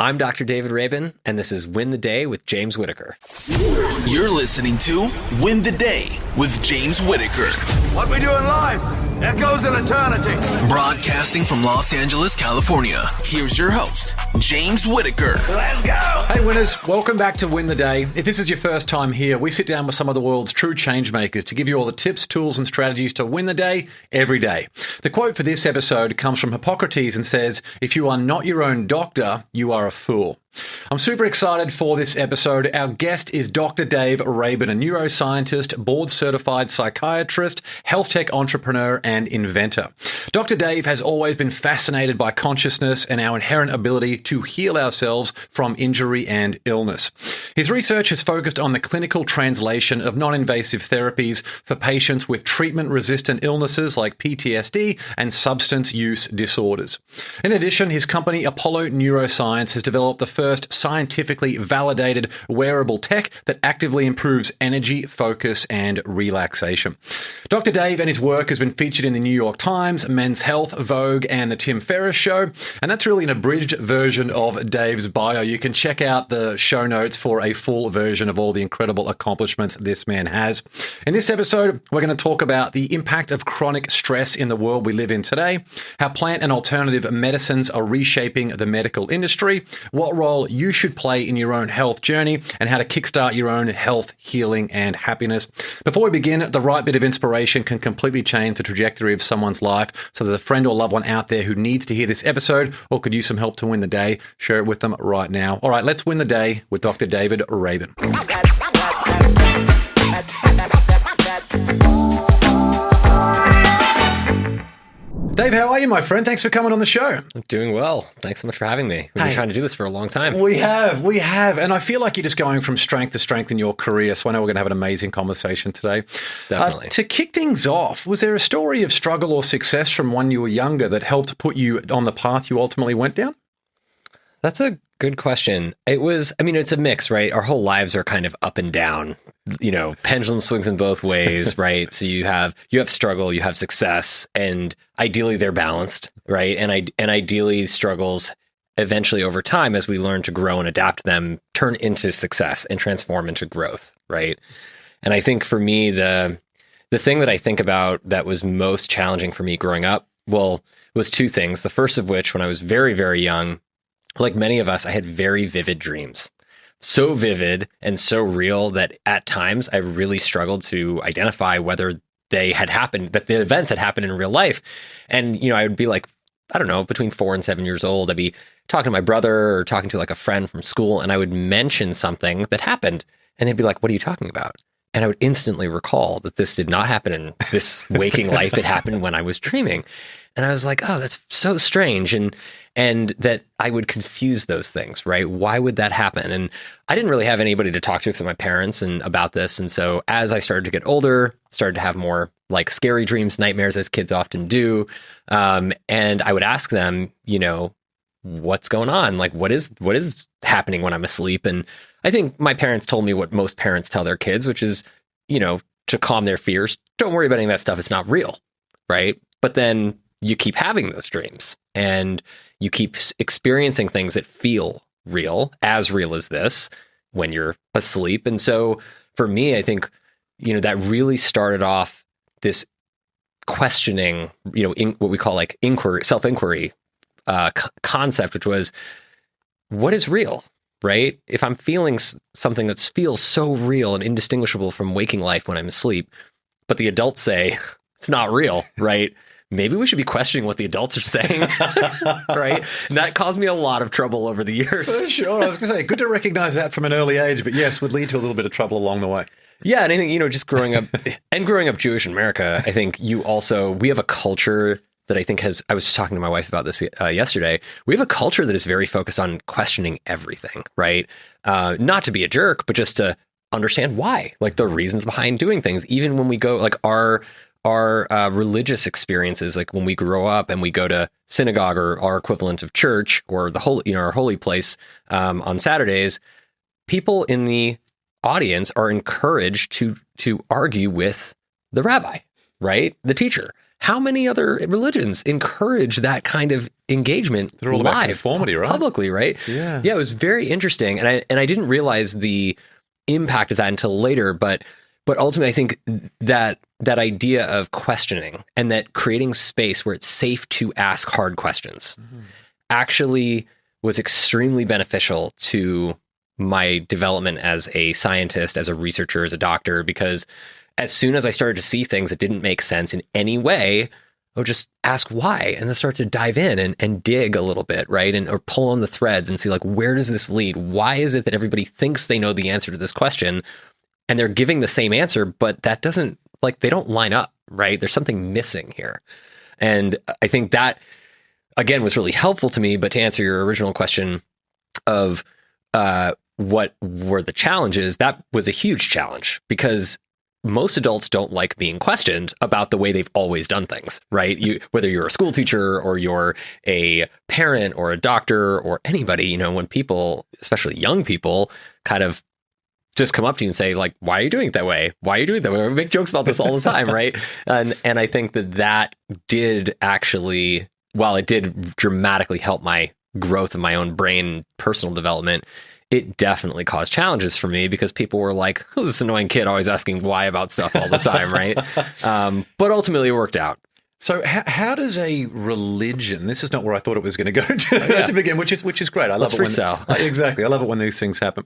I'm Dr. David Rabin, and this is Win the Day with James Whittaker. You're listening to Win the Day with James Whittaker. What we do in life echoes in eternity. Broadcasting from Los Angeles, California. Here's your host, James Whittaker. Let's go! Hey winners, welcome back to Win the Day. If this is your first time here, we sit down with some of the world's true change makers to give you all the tips, tools, and strategies to win the day every day. The quote for this episode comes from Hippocrates and says, "If you are not your own doctor, you are a fool." I'm super excited for this episode. Our guest is Dr. Dave Rabin, a neuroscientist, board-certified psychiatrist, health tech entrepreneur, and inventor. Dr. Dave has always been fascinated by consciousness and our inherent ability to heal ourselves from injury and illness. His research has focused on the clinical translation of non-invasive therapies for patients with treatment-resistant illnesses like PTSD and substance use disorders. In addition, his company Apollo Neuroscience has developed the first scientifically validated wearable tech that actively improves energy, focus, and relaxation. Dr. Dave and his work has been featured in the New York Times, Men's Health, Vogue, and the Tim Ferriss Show. And that's really an abridged version of Dave's bio. You can check out the show notes for a full version of all the incredible accomplishments this man has. In this episode, we're going to talk about the impact of chronic stress in the world we live in today, how plant and alternative medicines are reshaping the medical industry, what role you should play in your own health journey, and how to kickstart your own health, healing, and happiness. Before we begin, the right bit of inspiration can completely change the trajectory of someone's life. So there's a friend or loved one out there who needs to hear this episode or could use some help to win the day. Share it with them right now. All right, let's win the day with Dr. David Rabin. Dave, how are you, my friend? Thanks for coming on the show. I'm doing well. Thanks so much for having me. We've been trying to do this for a long time. We have. And I feel like you're just going from strength to strength in your career. So I know we're going to have an amazing conversation today. Definitely. To kick things off, was there a story of struggle or success from when you were younger that helped put you on the path you ultimately went down? That's a good question. It's a mix, right? Our whole lives are kind of up and down. Pendulum swings in both ways, right? So you have struggle, you have success, and ideally they're balanced, right? And ideally struggles eventually over time, as we learn to grow and adapt them, turn into success and transform into growth, right? And I think for me, the thing that I think about that was most challenging for me growing up, was two things. The first of which, when I was very, very young, like many of us, I had very vivid dreams. So vivid and so real that at times I really struggled to identify whether they had happened, that the events had happened in real life. And, I would be like, I don't know, between 4 and 7 years old, I'd be talking to my brother or talking to like a friend from school, and I would mention something that happened. And they'd be like, "What are you talking about?" And I would instantly recall that this did not happen in this waking life. It happened when I was dreaming. And I was like, oh, that's so strange. And that I would confuse those things, right? Why would that happen? And I didn't really have anybody to talk to except my parents and about this. And so as I started to get older, started to have more like scary dreams, nightmares, as kids often do. And I would ask them, what's going on? Like, what is happening when I'm asleep? And I think my parents told me what most parents tell their kids, which is, to calm their fears, don't worry about any of that stuff. It's not real, right? But then you keep having those dreams and you keep experiencing things that feel real as this when you're asleep. And so for me, I think, that really started off this questioning, in what we call like inquiry, self-inquiry concept, which was, what is real, right? If I'm feeling something that feels so real and indistinguishable from waking life when I'm asleep, but the adults say it's not real, right? Maybe we should be questioning what the adults are saying, right? And that caused me a lot of trouble over the years. For sure. I was going to say, good to recognize that from an early age, but yes, would lead to a little bit of trouble along the way. Yeah, and I think, just growing up Jewish in America, I think we have a culture that I think I was talking to my wife about this yesterday. We have a culture that is very focused on questioning everything, right? Not to be a jerk, but just to understand why, like the reasons behind doing things. Even when we go, like our religious experiences, like when we grow up and we go to synagogue or our equivalent of church or the holy, our holy place on Saturdays, people in the audience are encouraged to argue with the rabbi, right? The teacher. how many other religions encourage that kind of engagement? They're all about conformity, right? Publicly, right? Yeah. Yeah, it was very interesting. And I didn't realize the impact of that until later, but ultimately I think that idea of questioning and that creating space where it's safe to ask hard questions actually was extremely beneficial to my development as a scientist, as a researcher, as a doctor, because as soon as I started to see things that didn't make sense in any way, I would just ask why and then start to dive in and dig a little bit, right? Or pull on the threads and see, like, where does this lead? Why is it that everybody thinks they know the answer to this question and they're giving the same answer, but that doesn't, like, they don't line up, right? There's something missing here. And I think that, again, was really helpful to me. But to answer your original question of what were the challenges, that was a huge challenge because most adults don't like being questioned about the way they've always done things, right? Whether you're a school teacher or you're a parent or a doctor or anybody, when people, especially young people, kind of just come up to you and say, like, why are you doing it that way? Why are you doing it that way? We make jokes about this all the time, right? And I think that did actually, while it did dramatically help my growth of my own brain, personal development, it definitely caused challenges for me because people were like, who's this annoying kid always asking why about stuff all the time, right? But ultimately it worked out. So how does a religion, this is not where I thought it was going to go to begin, which is great. I love it when exactly. I love it when these things happen.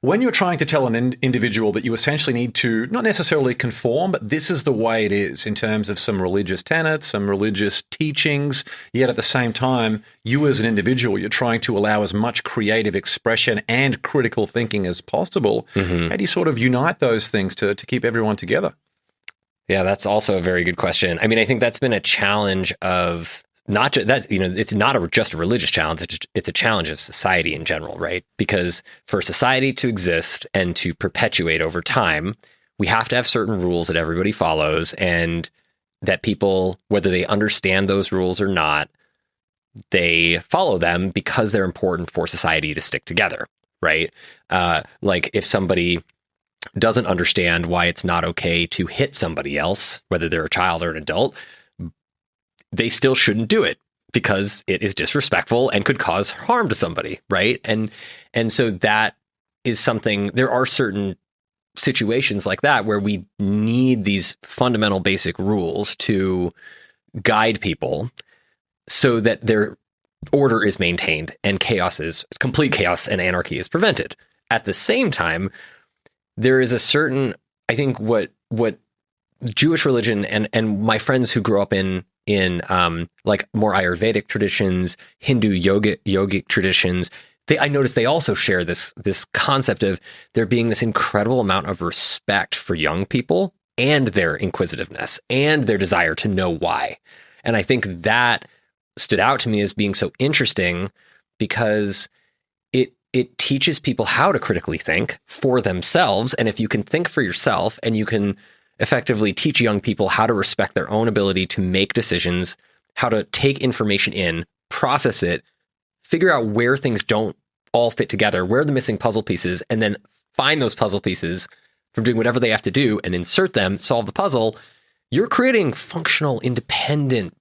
When you're trying to tell an individual that you essentially need to not necessarily conform, but this is the way it is in terms of some religious tenets, some religious teachings, yet at the same time, you as an individual, you're trying to allow as much creative expression and critical thinking as possible. How do you sort of unite those things to keep everyone together? Yeah, that's also a very good question. I mean, I think that's been a challenge of not just that, it's not just a religious challenge. It's a challenge of society in general, right? Because for society to exist and to perpetuate over time, we have to have certain rules that everybody follows and that people, whether they understand those rules or not, they follow them because they're important for society to stick together, right? Like if somebody doesn't understand why it's not okay to hit somebody else, whether they're a child or an adult, they still shouldn't do it because it is disrespectful and could cause harm to somebody, right? And so that is something, there are certain situations like that where we need these fundamental basic rules to guide people so that their order is maintained and complete chaos and anarchy is prevented. At the same time, there is a certain, I think what Jewish religion and my friends who grew up in like more Ayurvedic traditions, Hindu yogic traditions, I noticed they also share this concept of there being this incredible amount of respect for young people and their inquisitiveness and their desire to know why. And I think that stood out to me as being so interesting because it teaches people how to critically think for themselves. And if you can think for yourself and you can effectively teach young people how to respect their own ability to make decisions, how to take information in, process it, figure out where things don't all fit together, where are the missing puzzle pieces, and then find those puzzle pieces from doing whatever they have to do and insert them, solve the puzzle, you're creating functional, independent,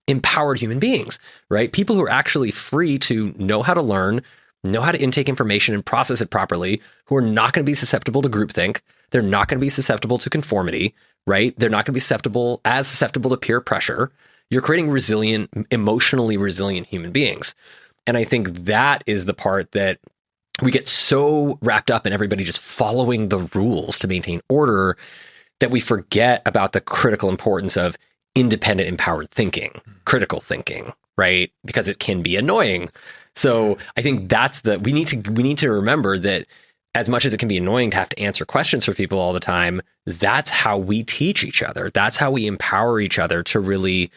empowered human beings, right? People who are actually free to know how to learn, know how to intake information and process it properly, who are not going to be susceptible to groupthink. They're not going to be susceptible to conformity, right? They're not going to be susceptible to peer pressure. You're creating resilient, emotionally resilient human beings. And I think that is the part that we get so wrapped up in everybody just following the rules to maintain order that we forget about the critical importance of independent, empowered thinking, critical thinking, right? Because it can be annoying. So I think we need to remember that as much as it can be annoying to have to answer questions for people all the time, that's how we teach each other. That's how we empower each other to really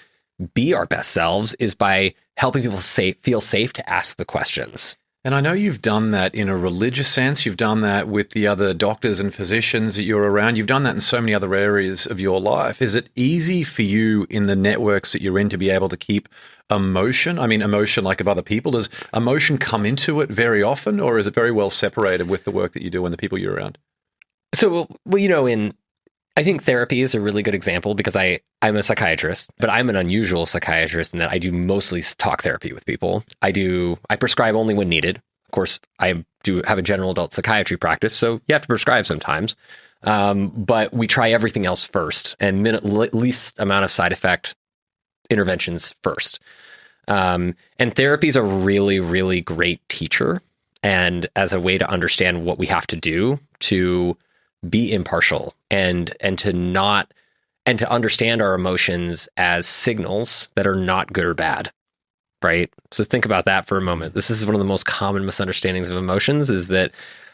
be our best selves, is by helping people feel safe to ask the questions. And I know you've done that in a religious sense. You've done that with the other doctors and physicians that you're around. You've done that in so many other areas of your life. Is it easy for you in the networks that you're in to be able to keep emotion like of other people? Does emotion come into it very often, or is it very well separated with the work that you do and the people you're around? So, well, I think therapy is a really good example because I'm a psychiatrist, but I'm an unusual psychiatrist in that I do mostly talk therapy with people. I prescribe only when needed. Of course, I do have a general adult psychiatry practice, so you have to prescribe sometimes. But we try everything else first and least amount of side effect interventions first. And therapy is a really, really great teacher and as a way to understand what we have to do to be impartial and to understand our emotions as signals that are not good or bad, right? So think about that for a moment. This is one of the most common misunderstandings of emotions, is that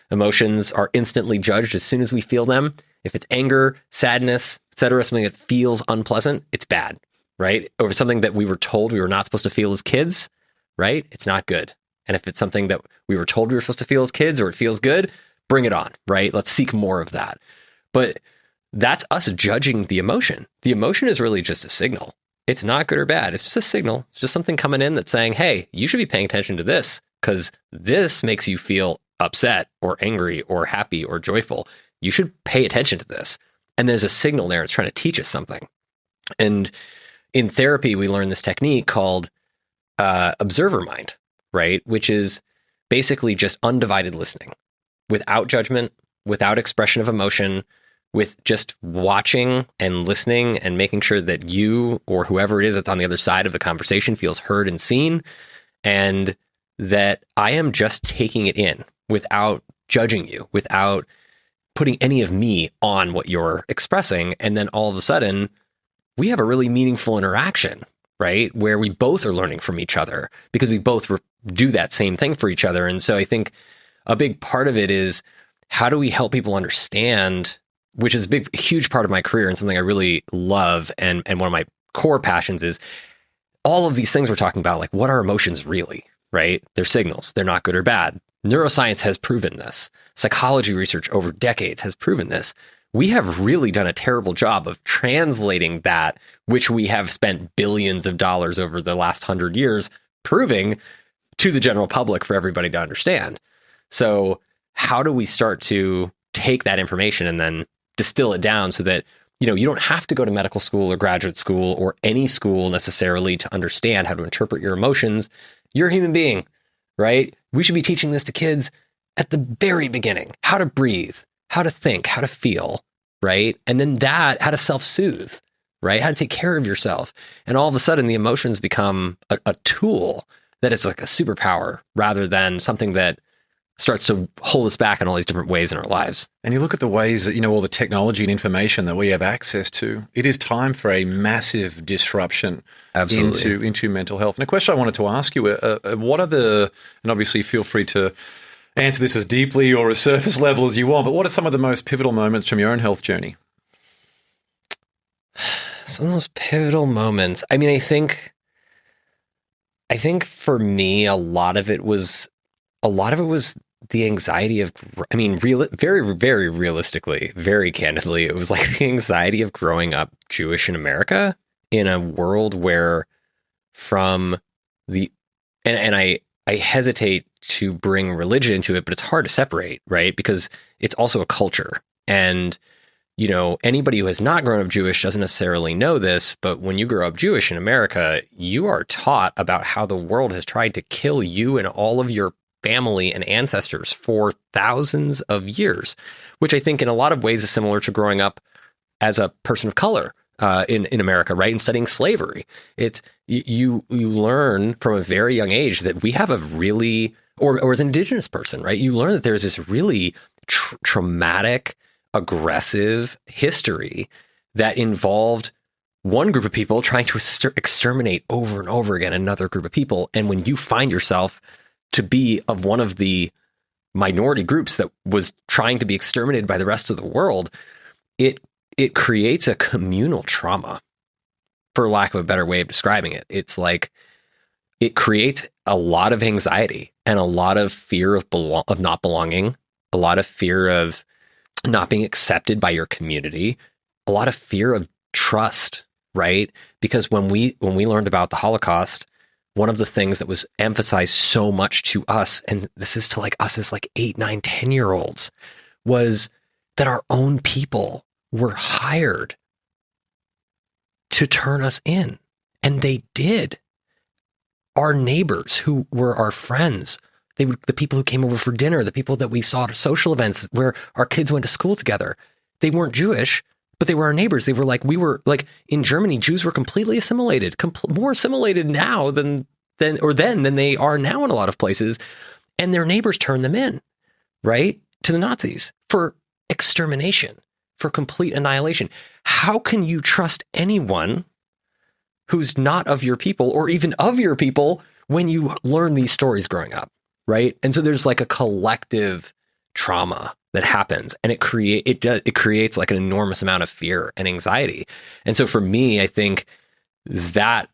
emotions are instantly judged as soon as we feel them. If it's anger, sadness, etc., something that feels unpleasant, it's bad, right? Or something that we were told we were not supposed to feel as kids, right? It's not good. And if it's something that we were told we were supposed to feel as kids or it feels good, bring it on, right? Let's seek more of that. But that's us judging the emotion. The emotion is really just a signal. It's not good or bad. It's just a signal. It's just something coming in that's saying, hey, you should be paying attention to this because this makes you feel upset or angry or happy or joyful. You should pay attention to this. And there's a signal there. It's trying to teach us something. And in therapy, we learn this technique called observer mind, right? Which is basically just undivided listening without judgment, without expression of emotion, with just watching and listening and making sure that you or whoever it is that's on the other side of the conversation feels heard and seen, and that I am just taking it in without judging you, without putting any of me on what you're expressing. And then all of a sudden, we have a really meaningful interaction, right? Where we both are learning from each other because we both do that same thing for each other. And so I think a big part of it is, how do we help people understand, which is a huge part of my career and something I really love. And one of my core passions is all of these things we're talking about, like what are emotions really, right? They're signals. They're not good or bad. Neuroscience has proven this. Psychology research over decades has proven this. We have really done a terrible job of translating that, which we have spent billions of dollars over the last 100 years proving to the general public for everybody to understand. So how do we start to take that information and then distill it down so that, you don't have to go to medical school or graduate school or any school necessarily to understand how to interpret your emotions? You're a human being, right? We should be teaching this to kids at the very beginning, how to breathe, how to think, how to feel, right? And then how to self-soothe, right? How to take care of yourself. And all of a sudden the emotions become a tool that is like a superpower rather than something that starts to hold us back in all these different ways in our lives. And you look at the ways that, all the technology and information that we have access to, it is time for a massive disruption into mental health. And a question I wanted to ask you, what are and obviously feel free to answer this as deeply or as surface level as you want, but what are some of the most pivotal moments from your own health journey? Some of those pivotal moments. I mean, I think for me, a lot of it was the anxiety of, very, very realistically, very candidly, it was like the anxiety of growing up Jewish in America in a world where I hesitate to bring religion into it, but it's hard to separate, right? Because it's also a culture. And, anybody who has not grown up Jewish doesn't necessarily know this, but when you grow up Jewish in America, you are taught about how the world has tried to kill you and all of your family and ancestors for thousands of years, which I think in a lot of ways is similar to growing up as a person of color in America, right? And studying slavery. It's you learn from a very young age that we have a really, or as an indigenous person, right? You learn that there's this really traumatic, aggressive history that involved one group of people trying to exterminate over and over again another group of people. And when you find yourself to be of one of the minority groups that was trying to be exterminated by the rest of the world, it creates a communal trauma, for lack of a better way of describing it. It's like it creates a lot of anxiety and a lot of fear of not belonging, a lot of fear of not being accepted by your community, a lot of fear of trust, right? Because when we learned about the Holocaust, one of the things that was emphasized so much to us, and this is to like us as like 8, 9, 10-year-olds, was that our own people were hired to turn us in. And they did. Our neighbors who were our friends, the people who came over for dinner, the people that we saw at social events where our kids went to school together, they weren't Jewish, but they were our neighbors. They were like, we were like in Germany, Jews were completely assimilated, more assimilated now than they are now in a lot of places. And their neighbors turned them in, right, to the Nazis for extermination, for complete annihilation. How can you trust anyone who's not of your people or even of your people when you learn these stories growing up, right? And so there's like a collective trauma that happens, and it creates like an enormous amount of fear and anxiety. And so for me, I think that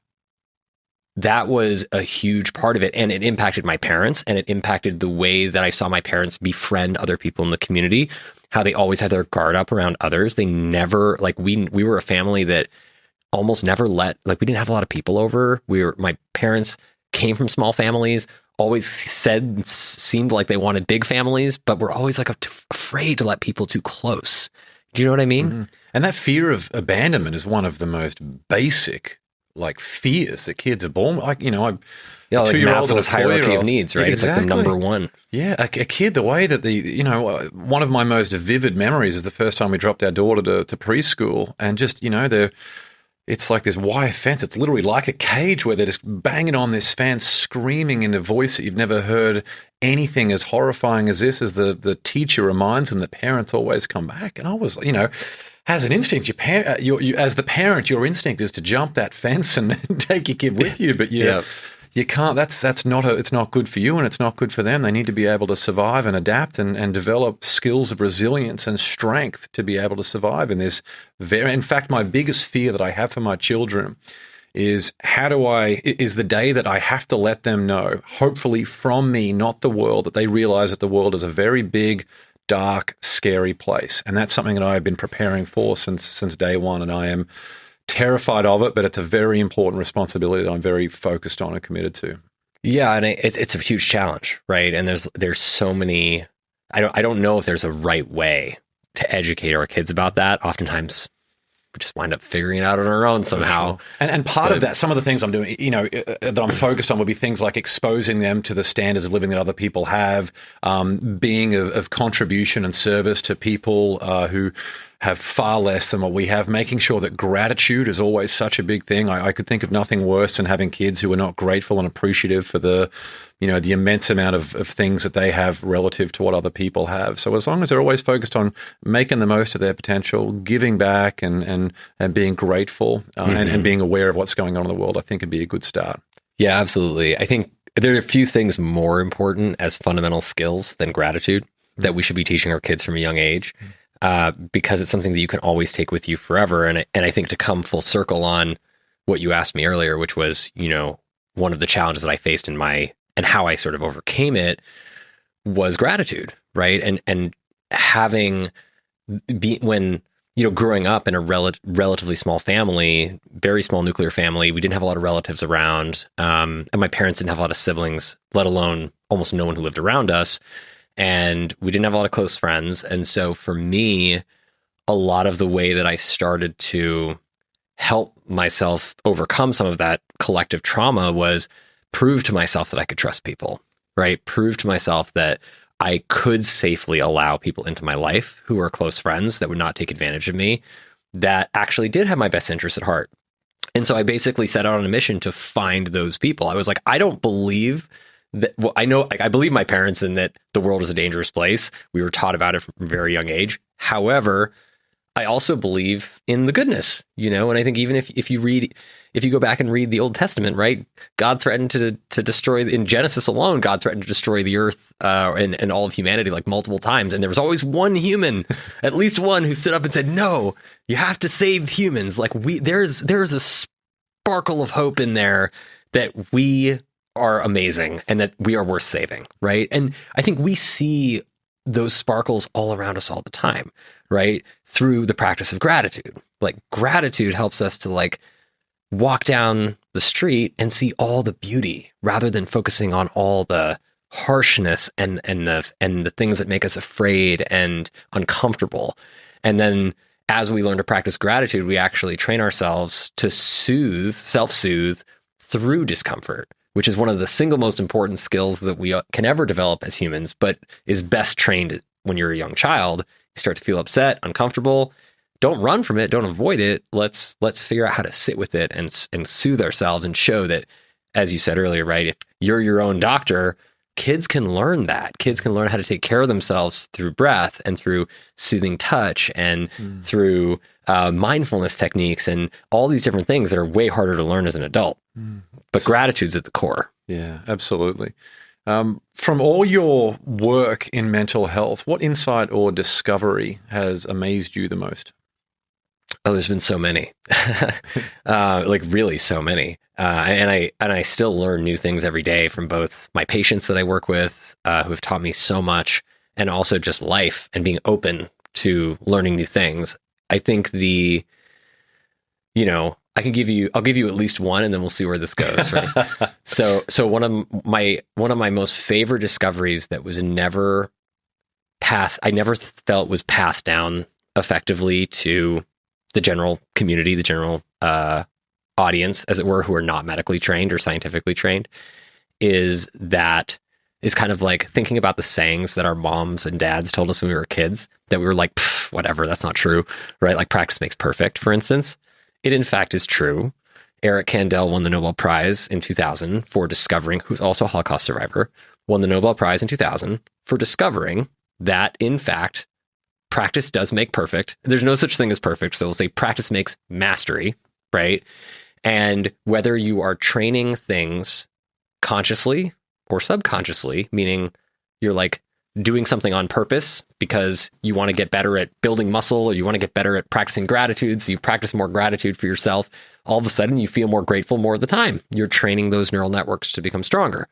was a huge part of it, and it impacted my parents, and it impacted the way that I saw my parents befriend other people in the community, how they always had their guard up around others. They never, like, we were a family that almost never we didn't have a lot of people over. My parents came from small families, always seemed like they wanted big families, but we're always like afraid to let people too close. Do you know what I mean? Mm-hmm. And that fear of abandonment is one of the most basic like fears that kids are born with. Like, you know, like Maslow's hierarchy of needs, right? Exactly. It's like the number one. Yeah, a kid, the way that one of my most vivid memories is the first time we dropped our daughter to preschool, and just, it's like this wire fence. It's literally like a cage where they're just banging on this fence, screaming in a voice that you've never heard anything as horrifying as this, as the teacher reminds them that parents always come back. And I was, as an instinct, as the parent, your instinct is to jump that fence and take your kid with you, but you can't. It's not good for you, and it's not good for them. They need to be able to survive and adapt and develop skills of resilience and strength to be able to survive in this in fact, my biggest fear that I have for my children is the day that I have to let them know, hopefully from me, not the world, that they realize that the world is a very big, dark, scary place. And that's something that I've been preparing for since day one, and I am terrified of it, but it's a very important responsibility that I'm very focused on and committed to. Yeah, and it's a huge challenge, right? And there's so many. I don't know if there's a right way to educate our kids about that. Oftentimes, we just wind up figuring it out on our own somehow. Sure. And part of that, some of the things I'm doing, that I'm focused on would be things like exposing them to the standards of living that other people have, being of contribution and service to people who have far less than what we have, making sure that gratitude is always such a big thing. I could think of nothing worse than having kids who are not grateful and appreciative for the immense amount of things that they have relative to what other people have. So as long as they're always focused on making the most of their potential, giving back and being grateful and being aware of what's going on in the world, I think it'd be a good start. Yeah, absolutely. I think there are a few things more important as fundamental skills than gratitude that we should be teaching our kids from a young age. Because it's something that you can always take with you forever. And I think to come full circle on what you asked me earlier, which was, one of the challenges that I faced and how I sort of overcame it was gratitude, right? And when growing up in a relatively small family, very small nuclear family, we didn't have a lot of relatives around, and my parents didn't have a lot of siblings, let alone almost no one who lived around us. And we didn't have a lot of close friends. And so for me, a lot of the way that I started to help myself overcome some of that collective trauma was prove to myself that I could trust people, right? Prove to myself that I could safely allow people into my life who are close friends that would not take advantage of me, that actually did have my best interest at heart. And so I basically set out on a mission to find those people. I was like, I don't believe I believe my parents in that the world is a dangerous place. We were taught about it from a very young age. However, I also believe in the goodness, and I think even if you go back and read the Old Testament, right, God threatened to destroy, in Genesis alone, God threatened to destroy the earth and all of humanity like multiple times. And there was always one human, at least one, who stood up and said, no, you have to save humans. Like there's a sparkle of hope in there that we are amazing and that we are worth saving, right? And I think we see those sparkles all around us all the time, right? Through the practice of gratitude. Like gratitude helps us to walk down the street and see all the beauty rather than focusing on all the harshness and the things that make us afraid and uncomfortable. And then as we learn to practice gratitude, we actually train ourselves to self-soothe through discomfort, which is one of the single most important skills that we can ever develop as humans, but is best trained when you're a young child. You start to feel upset, uncomfortable. Don't run from it. Don't avoid it. Let's figure out how to sit with it and soothe ourselves and show that, as you said earlier, right? If you're your own doctor, kids can learn that. Kids can learn how to take care of themselves through breath and through soothing touch and through mindfulness techniques and all these different things that are way harder to learn as an adult. But gratitude's at the core. Yeah, absolutely. From all your work in mental health, what insight or discovery has amazed you the most? Oh, there's been so many, like really so many. And I still learn new things every day from both my patients that I work with, who have taught me so much, and also just life and being open to learning new things. I think I'll give you at least one, and then we'll see where this goes. Right. So one of my most favorite discoveries that was never I never felt was passed down effectively to the general community, the general audience, as it were, who are not medically trained or scientifically trained, is kind of like thinking about the sayings that our moms and dads told us when we were kids, that we were like, whatever, that's not true, right? Like practice makes perfect, for instance. It in fact is true. Eric Kandel won the Nobel Prize in 2000 for discovering, who's also a Holocaust survivor, won the Nobel Prize in 2000 for discovering that, in fact, practice does make perfect. There's no such thing as perfect. So we'll say practice makes mastery, right? And whether you are training things consciously or subconsciously, meaning you're like doing something on purpose because you want to get better at building muscle, or you want to get better at practicing gratitude. So you practice more gratitude for yourself. All of a sudden you feel more grateful more of the time. You're training those neural networks to become stronger.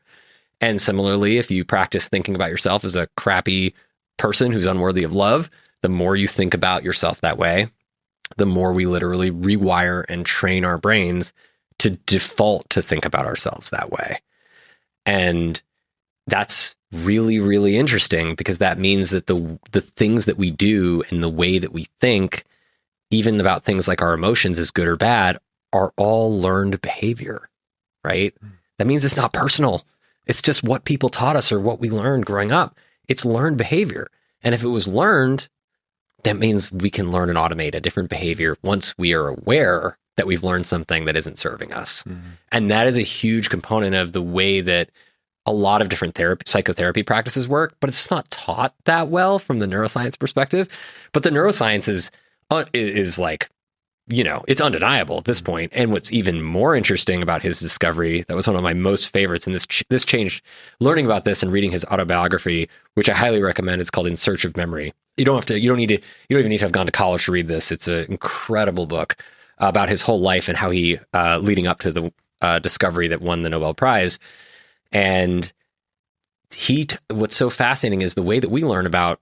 And similarly, if you practice thinking about yourself as a crappy person who's unworthy of love, the more you think about yourself that way, the more we literally rewire and train our brains to default to think about ourselves that way. And that's really, really interesting, because that means that the things that we do and the way that we think, even about things like our emotions, is good or bad, are all learned behavior, right? That means it's not personal. It's just what people taught us or what we learned growing up. It's learned behavior. And if it was learned, that means we can learn and automate a different behavior once we are aware that we've learned something that isn't serving us. And that is a huge component of the way that a lot of different psychotherapy practices work, but it's just not taught that well from the neuroscience perspective. But the neuroscience is like, it's undeniable at this point. And what's even more interesting about his discovery, that was one of my most favorites, and this changed learning about this and reading his autobiography, which I highly recommend. It's called In Search of Memory. You don't even need to have gone to college to read this. It's an incredible book about his whole life and how he, leading up to the discovery that won the Nobel Prize. And what's so fascinating is the way that we learn about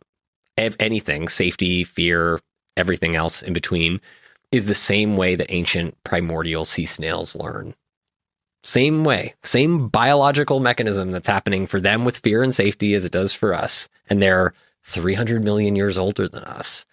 anything, safety, fear, everything else in between, is the same way that ancient primordial sea snails learn. Same way, same biological mechanism that's happening for them with fear and safety as it does for us. And they're 300 million years older than us.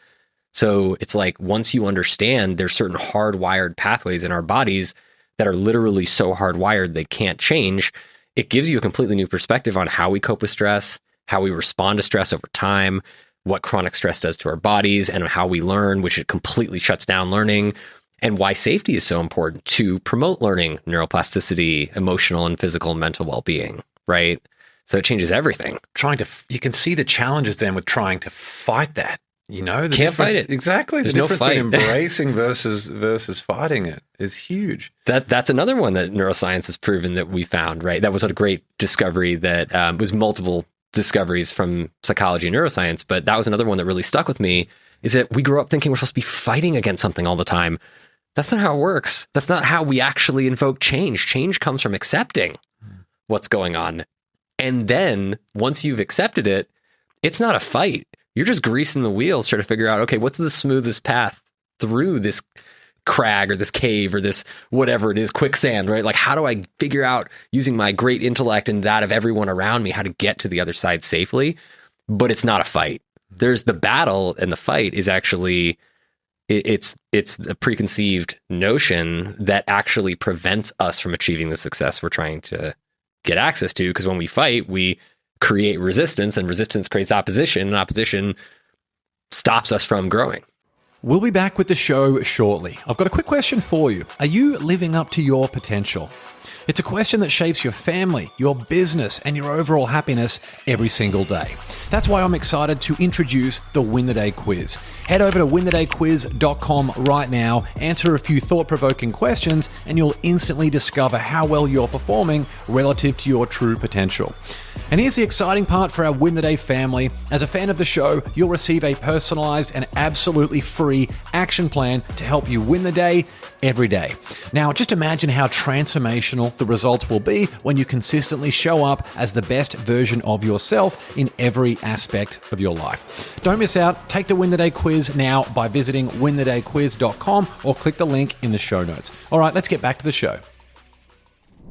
So it's like, once you understand there's certain hardwired pathways in our bodies that are literally so hardwired they can't change, it gives you a completely new perspective on how we cope with stress, how we respond to stress over time, what chronic stress does to our bodies, and how we learn, which it completely shuts down learning, and why safety is so important to promote learning, neuroplasticity, emotional and physical and mental well-being, right? So it changes everything. You can see the challenges then with trying to fight that. Can't fight it. Exactly. There's the no difference fight. between embracing versus fighting it is huge. That's another one that neuroscience has proven that we found, right? That was a great discovery that was multiple discoveries from psychology and neuroscience, but that was another one that really stuck with me, is that we grew up thinking we're supposed to be fighting against something all the time. That's not how it works. That's not how we actually invoke change. Change comes from accepting what's going on. And then once you've accepted it, it's not a fight. You're just greasing the wheels, trying to figure out, okay, what's the smoothest path through this crag or this cave or this whatever it is, quicksand, right? Like, how do I figure out, using my great intellect and that of everyone around me, how to get to the other side safely? But it's not a fight. There's the battle, and the fight is actually it's the preconceived notion that actually prevents us from achieving the success we're trying to get access to. Because when we fight, we create resistance, and resistance creates opposition, and opposition stops us from growing. We'll be back with the show shortly. I've got a quick question for you. Are you living up to your potential? It's a question that shapes your family, your business, and your overall happiness every single day. That's why I'm excited to introduce the Win the Day quiz. Head over to winthedayquiz.com right now, answer a few thought-provoking questions, and you'll instantly discover how well you're performing relative to your true potential. And here's the exciting part for our Win the Day family. As a fan of the show, you'll receive a personalized and absolutely free action plan to help you win the day every day. Now, just imagine how transformational the results will be when you consistently show up as the best version of yourself in every aspect of your life. Don't miss out. Take the Win the Day quiz now by visiting winthedayquiz.com or click the link in the show notes. All right, let's get back to the show.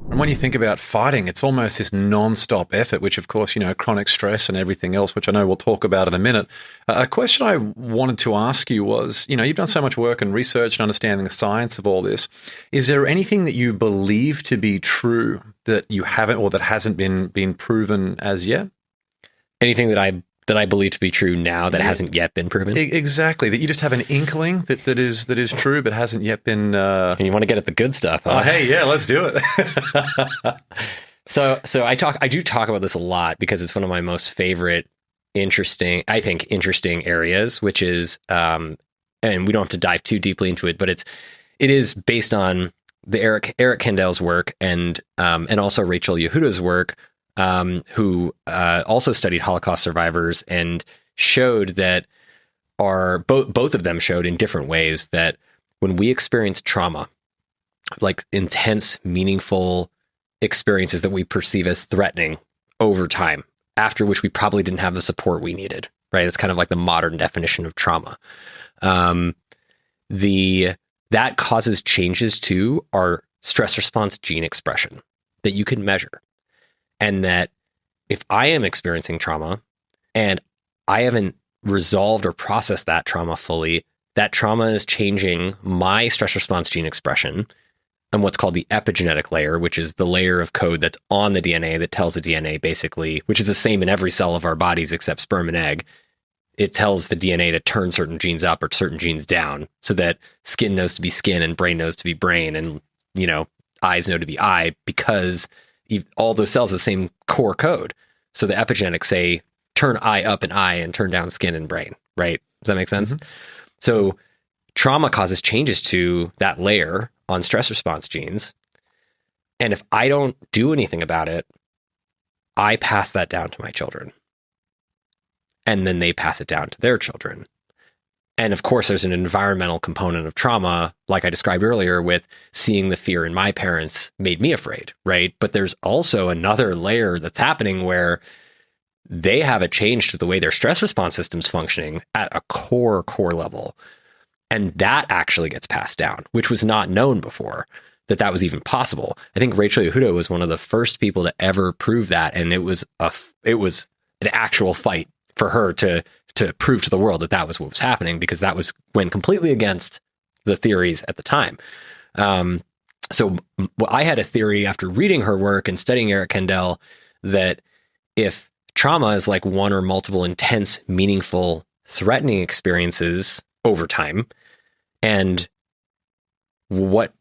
And when you think about fighting, it's almost this non-stop effort, which, of course, chronic stress and everything else, which I know we'll talk about in a minute. A question I wanted to ask you was, you've done so much work and research and understanding the science of all this. Is there anything that you believe to be true that you haven't or that hasn't been proven as yet? Anything that I believe to be true now that hasn't yet been proven? Exactly. That you just have an inkling that is true, but hasn't yet been... And you want to get at the good stuff, huh? Oh, hey, yeah, let's do it. So I do talk about this a lot because it's one of my most favorite, interesting areas, which is, and we don't have to dive too deeply into it, but it is based on the Eric Kandel's work and also Rachel Yehuda's work, who also studied Holocaust survivors and showed that both of them showed in different ways that when we experience trauma, like intense, meaningful experiences that we perceive as threatening over time, after which we probably didn't have the support we needed, right? It's kind of like the modern definition of trauma. That causes changes to our stress response gene expression that you can measure. And that if I am experiencing trauma and I haven't resolved or processed that trauma fully, that trauma is changing my stress response gene expression and what's called the epigenetic layer, which is the layer of code that's on the DNA that tells the DNA basically, which is the same in every cell of our bodies except sperm and egg. It tells the DNA to turn certain genes up or certain genes down so that skin knows to be skin and brain knows to be brain and, eyes know to be eye, because all those cells have the same core code. So the epigenetics say, turn eye up and eye and turn down skin and brain, right? Does that make sense? Mm-hmm. So trauma causes changes to that layer on stress response genes. And if I don't do anything about it, I pass that down to my children. And then they pass it down to their children. And of course, there's an environmental component of trauma, like I described earlier, with seeing the fear in my parents made me afraid, right? But there's also another layer that's happening where they have a change to the way their stress response system's functioning at a core level. And that actually gets passed down, which was not known before, that was even possible. I think Rachel Yehuda was one of the first people to ever prove that. And it was an actual fight for her to prove to the world that was what was happening, because that went completely against the theories at the time. So I had a theory after reading her work and studying Eric Kandel that if trauma is like one or multiple intense, meaningful, threatening experiences over time, and what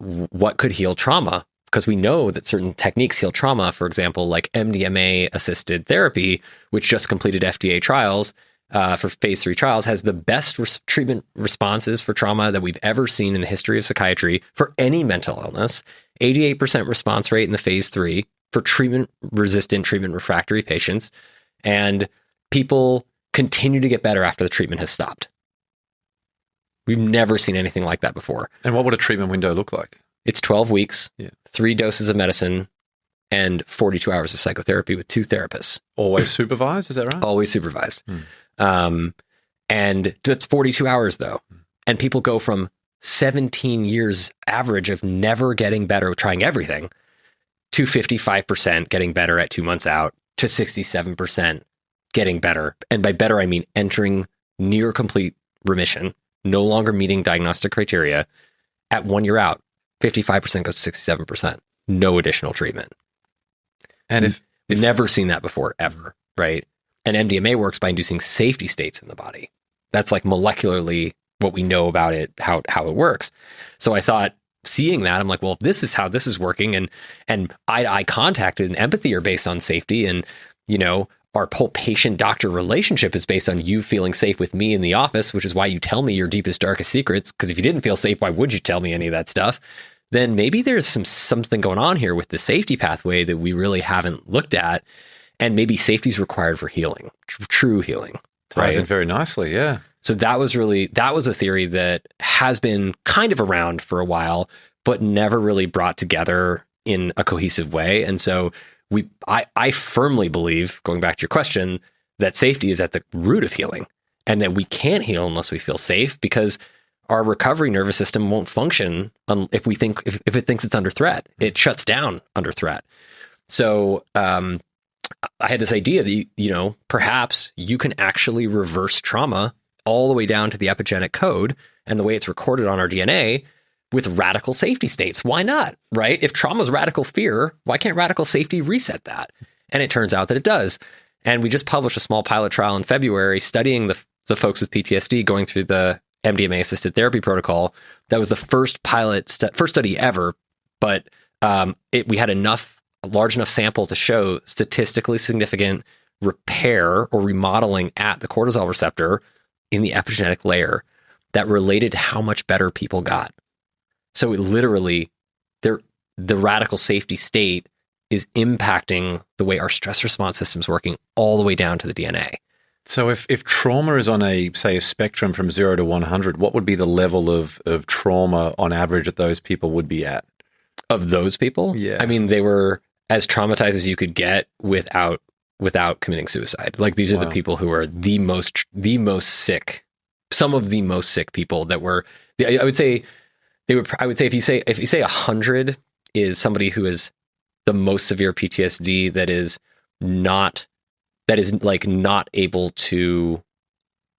could heal trauma? Because we know that certain techniques heal trauma, for example, like MDMA-assisted therapy, which just completed FDA trials, for phase 3 trials, has the best treatment responses for trauma that we've ever seen in the history of psychiatry for any mental illness. 88% response rate in the phase 3 for treatment-resistant, treatment-refractory patients. And people continue to get better after the treatment has stopped. We've never seen anything like that before. And what would a treatment window look like? It's 12 weeks, 3 doses of medicine, and 42 hours of psychotherapy with 2 therapists. Always supervised, is that right? Always supervised. And that's 42 hours though. And people go from 17 years average of never getting better, trying everything, to 55% getting better at 2 months out, to 67% getting better. And by better, I mean entering near complete remission, no longer meeting diagnostic criteria, at 1 year out, 55% goes to 67%. No additional treatment. And if We've never seen that before, ever, right? And MDMA works by inducing safety states in the body. That's like molecularly what we know about it, how it works. So I thought, seeing that, I'm like, well, if this is how this is working, and eye contact and empathy are based on safety, and our whole patient-doctor relationship is based on you feeling safe with me in the office, which is why you tell me your deepest, darkest secrets. Because if you didn't feel safe, why would you tell me any of that stuff? Then maybe there's something going on here with the safety pathway that we really haven't looked at, and maybe safety is required for healing, true healing. Ties in very nicely, yeah. So that was a theory that has been kind of around for a while, but never really brought together in a cohesive way. And so I firmly believe, going back to your question, that safety is at the root of healing, and that we can't heal unless we feel safe, because our recovery nervous system won't function if it thinks it's under threat. It shuts down under threat. So I had this idea that perhaps you can actually reverse trauma all the way down to the epigenetic code and the way it's recorded on our DNA with radical safety states. Why not, right? If trauma is radical fear, why can't radical safety reset that? And it turns out that it does. And we just published a small pilot trial in February studying the folks with PTSD going through the MDMA-assisted therapy protocol. That was the first first study ever, but we had a large enough sample to show statistically significant repair or remodeling at the cortisol receptor in the epigenetic layer that related to how much better people got. So it literally, the radical safety state is impacting the way our stress response system is working all the way down to the DNA. So if trauma is on a spectrum from 0 to 100, what would be the level of trauma on average that those people would be at? Of those people? Yeah. I mean, they were as traumatized as you could get without committing suicide. Like, these are the people who are the most sick, some of the most sick people that were, I would say if you say 100 is somebody who is the most severe PTSD that is not able to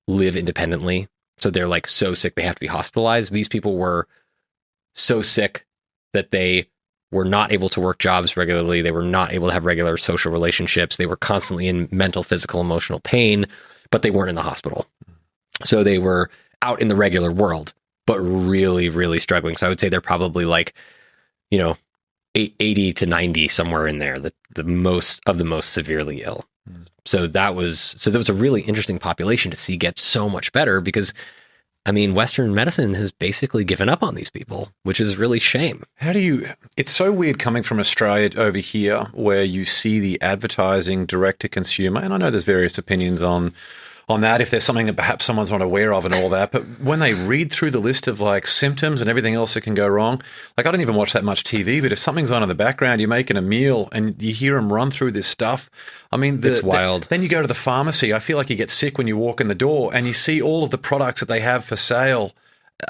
live independently. So they're like so sick they have to be hospitalized. These people were so sick that they were not able to work jobs regularly. They were not able to have regular social relationships. They were constantly in mental, physical, emotional pain, but they weren't in the hospital. So they were out in the regular world, but really, really struggling. So I would say they're probably 80 to 90, somewhere in there, the most severely ill. So that was a really interesting population to see get so much better, because Western medicine has basically given up on these people, which is really shame. It's so weird coming from Australia over here, where you see the advertising direct to consumer. And I know there's various opinions on that, if there's something that perhaps someone's not aware of and all that. But when they read through the list of symptoms and everything else that can go wrong, I don't even watch that much TV, but if something's on in the background, you're making a meal and you hear them run through this stuff. It's wild. Then you go to the pharmacy. I feel like you get sick when you walk in the door and you see all of the products that they have for sale.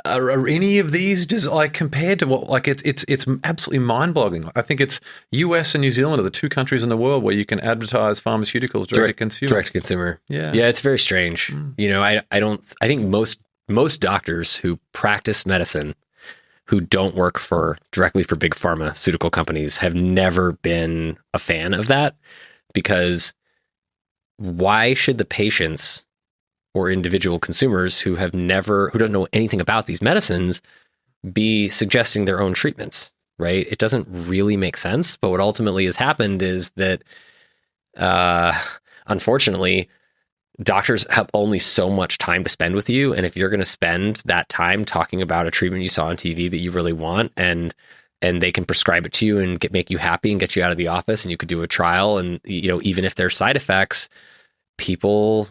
Are any of these just compared to what, it's absolutely mind-boggling. I think it's US and New Zealand are the two countries in the world where you can advertise pharmaceuticals direct to consumer. Direct to consumer. Yeah. Yeah, it's very strange. I think most doctors who practice medicine who don't work directly for big pharmaceutical companies have never been a fan of that, because why should the patients or individual consumers who don't know anything about these medicines be suggesting their own treatments, right? It doesn't really make sense. But what ultimately has happened is that, unfortunately, doctors have only so much time to spend with you. And if you're going to spend that time talking about a treatment you saw on TV that you really want, and they can prescribe it to you and make you happy and get you out of the office, and you could do a trial, and even if there's side effects, people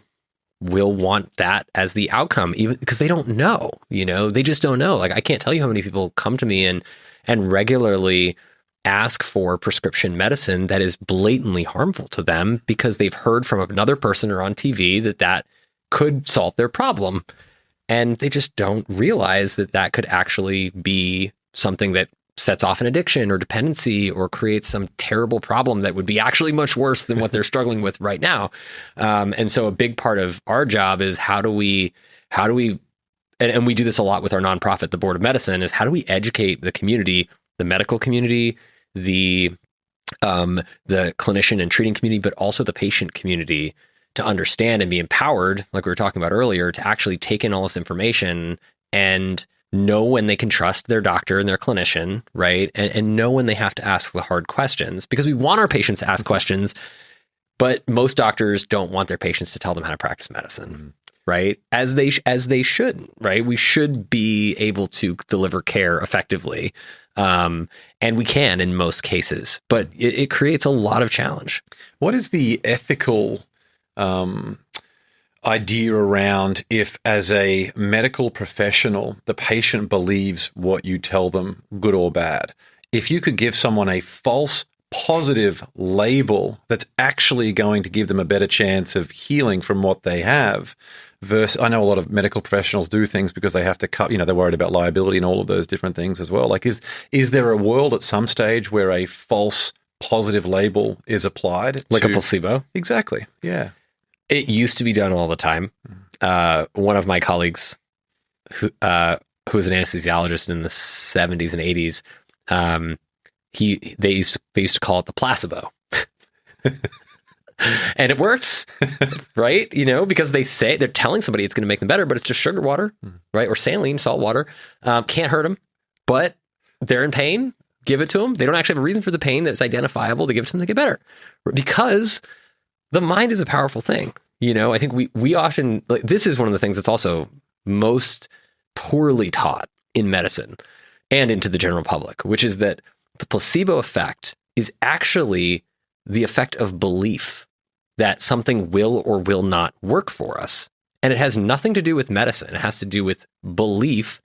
will want that as the outcome, even because they don't know, they just don't know. I can't tell you how many people come to me and regularly ask for prescription medicine that is blatantly harmful to them because they've heard from another person or on TV that could solve their problem. And they just don't realize that could actually be something that sets off an addiction or dependency or creates some terrible problem that would be actually much worse than what they're struggling with right now. And so a big part of our job is how do we and we do this a lot with our nonprofit, the Board of Medicine, is how do we educate the community, the medical community, the clinician and treating community, but also the patient community to understand and be empowered, like we were talking about earlier, to actually take in all this information and know when they can trust their doctor and their clinician, right? And know when they have to ask the hard questions, because we want our patients to ask questions, but most doctors don't want their patients to tell them how to practice medicine, right? As they should, right? We should be able to deliver care effectively. And we can in most cases, but it creates a lot of challenge. What is the ethical idea around if, as a medical professional, the patient believes what you tell them, good or bad? If you could give someone a false positive label that's actually going to give them a better chance of healing from what they have, versus, I know a lot of medical professionals do things because they have to cut, they're worried about liability and all of those different things as well. Like, is there a world at some stage where a false positive label is applied? Like a placebo? Exactly, yeah. It used to be done all the time. One of my colleagues, who was an anesthesiologist in the 70s and 80s, they used to call it the placebo, and it worked, right? Because they're telling somebody it's going to make them better, but it's just sugar water, right? Or saline, salt water, can't hurt them, but they're in pain. Give it to them. They don't actually have a reason for the pain that's identifiable to give it to them to get better, because the mind is a powerful thing. I think we often, like, this is one of the things that's also most poorly taught in medicine and into the general public, which is that the placebo effect is actually the effect of belief that something will or will not work for us. And it has nothing to do with medicine. It has to do with belief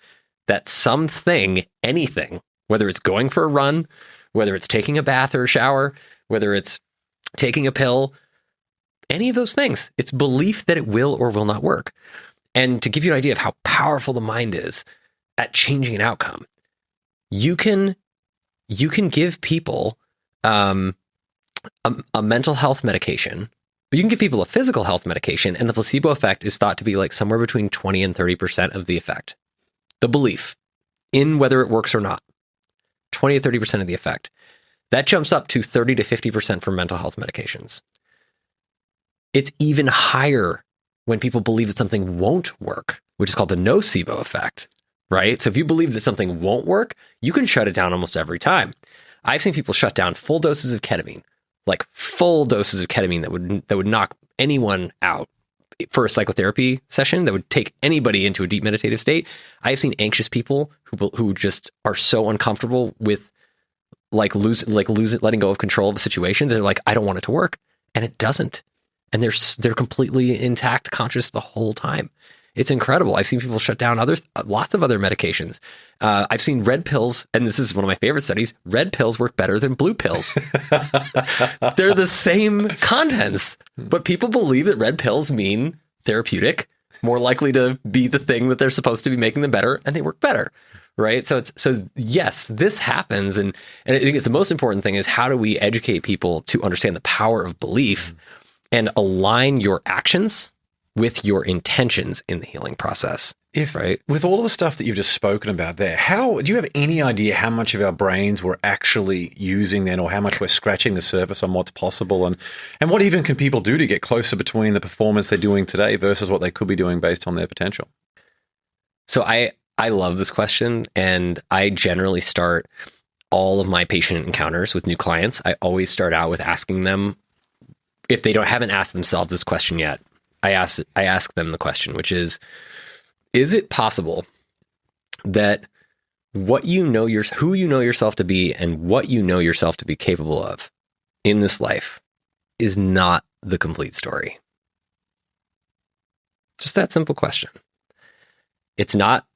that something, anything, whether it's going for a run, whether it's taking a bath or a shower, whether it's taking a pill, any of those things, it's belief that it will or will not work. And to give you an idea of how powerful the mind is at changing an outcome, you can give people a mental health medication. You can give people a physical health medication, and the placebo effect is thought to be like somewhere between 20 and 30% of the effect. The belief in whether it works or not, 20 to 30% of the effect. That jumps up to 30 to 50% for mental health medications. It's even higher when people believe that something won't work, which is called the nocebo effect, right? So if you believe that something won't work, you can shut it down almost every time. I've seen people shut down full doses of ketamine, like full doses of ketamine that would knock anyone out for a psychotherapy session, that would take anybody into a deep meditative state. I've seen anxious people who just are so uncomfortable with letting go of control of the situation. They're like, I don't want it to work, and it doesn't. And they're completely intact, conscious the whole time. It's incredible. I've seen people shut down lots of other medications. I've seen red pills, and this is one of my favorite studies. Red pills work better than blue pills. They're the same contents, but people believe that red pills mean therapeutic, more likely to be the thing that they're supposed to be making them better, and they work better, right? So yes, this happens, and I think it's the most important thing is, how do we educate people to understand the power of belief and align your actions with your intentions in the healing process. Right? With all of the stuff that you've just spoken about there, do you have any idea how much of our brains we're actually using then, or how much we're scratching the surface on what's possible, and what even can people do to get closer between the performance they're doing today versus what they could be doing based on their potential? So I love this question, and I generally start all of my patient encounters with new clients. I always start out with asking them, if they haven't asked themselves this question yet, I ask them the question, which is it possible that who you know yourself to be and what you know yourself to be capable of in this life is not the complete story? Just that simple question. It's not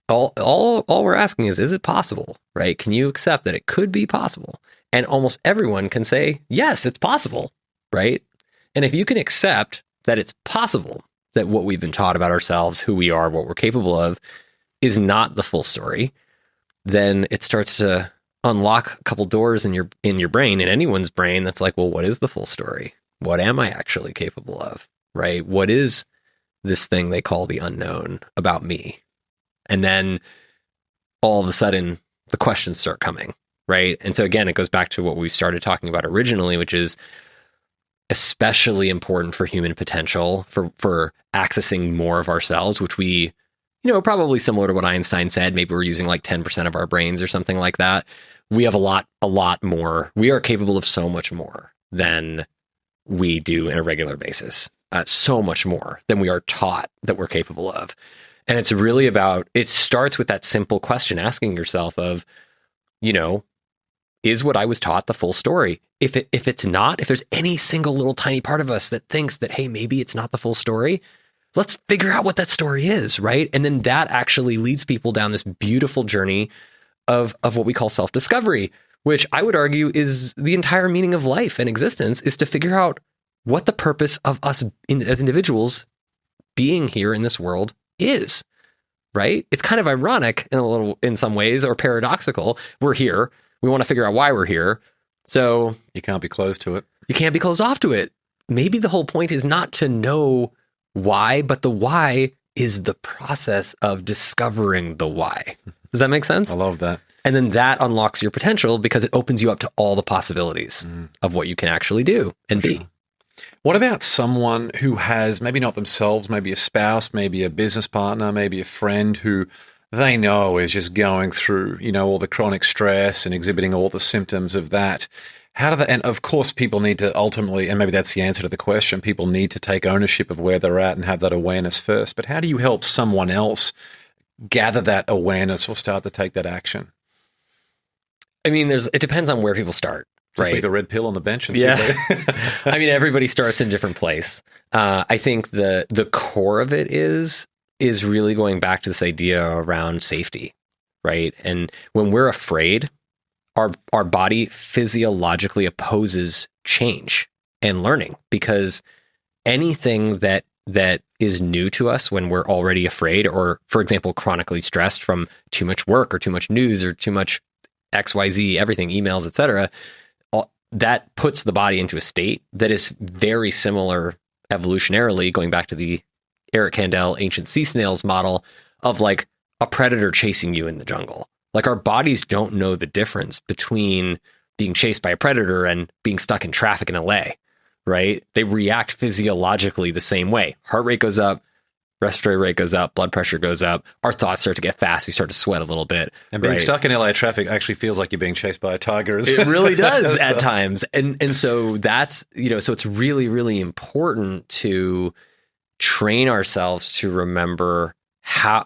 all we're asking is it possible, right? Can you accept that it could be possible? And almost everyone can say, yes, it's possible, right? And if you can accept that it's possible that what we've been taught about ourselves, who we are, what we're capable of, is not the full story, then it starts to unlock a couple doors in your brain, in anyone's brain, that's like, well, what is the full story? What am I actually capable of, right? What is this thing they call the unknown about me, And then all of a sudden the questions start coming, right? And so again, it goes back to what we started talking about originally, which is especially important for human potential, for accessing more of ourselves, which we, probably similar to what Einstein said, maybe we're using like 10% of our brains or something like that. We have a lot more. We are capable of so much more than we do on a regular basis. So much more than we are taught that we're capable of. And it's really it starts with that simple question, asking yourself of, is what I was taught the full story? If it's not, if there's any single little tiny part of us that thinks that, hey, maybe it's not the full story, let's figure out what that story is, right? And then that actually leads people down this beautiful journey of what we call self-discovery, which I would argue is the entire meaning of life and existence, is to figure out what the purpose of us as individuals being here in this world is, right? It's kind of ironic in some ways, or paradoxical. We're here. We want to figure out why we're here. So you can't be closed to it. You can't be closed off to it. Maybe the whole point is not to know why, but the why is the process of discovering the why. Does that make sense? I love that. And then that unlocks your potential because it opens you up to all the possibilities of what you can actually do and be. What about someone who has, maybe not themselves, maybe a spouse, maybe a business partner, maybe a friend who they know is just going through, all the chronic stress and exhibiting all the symptoms of that? How do they, and of course people need to ultimately, and maybe that's the answer to the question, people need to take ownership of where they're at and have that awareness first. But how do you help someone else gather that awareness or start to take that action? I mean, it depends on where people start. Just right. leave a red pill on the bench. And I mean, everybody starts in a different place. I think the core of it is really going back to this idea around safety, right? And when we're afraid, our body physiologically opposes change and learning, because anything that is new to us when we're already afraid, or, for example, chronically stressed from too much work or too much news or too much XYZ, everything, emails, etc., that puts the body into a state that is very similar evolutionarily, going back to the Eric Kandel ancient sea snails model of like a predator chasing you in the jungle. Like, our bodies don't know the difference between being chased by a predator and being stuck in traffic in LA, right? They react physiologically the same way. Heart rate goes up, respiratory rate goes up, blood pressure goes up, our thoughts start to get fast, we start to sweat a little bit. And being stuck in LA traffic actually feels like you're being chased by a tiger. It really does at times. And so that's, so it's really, really important to train ourselves to remember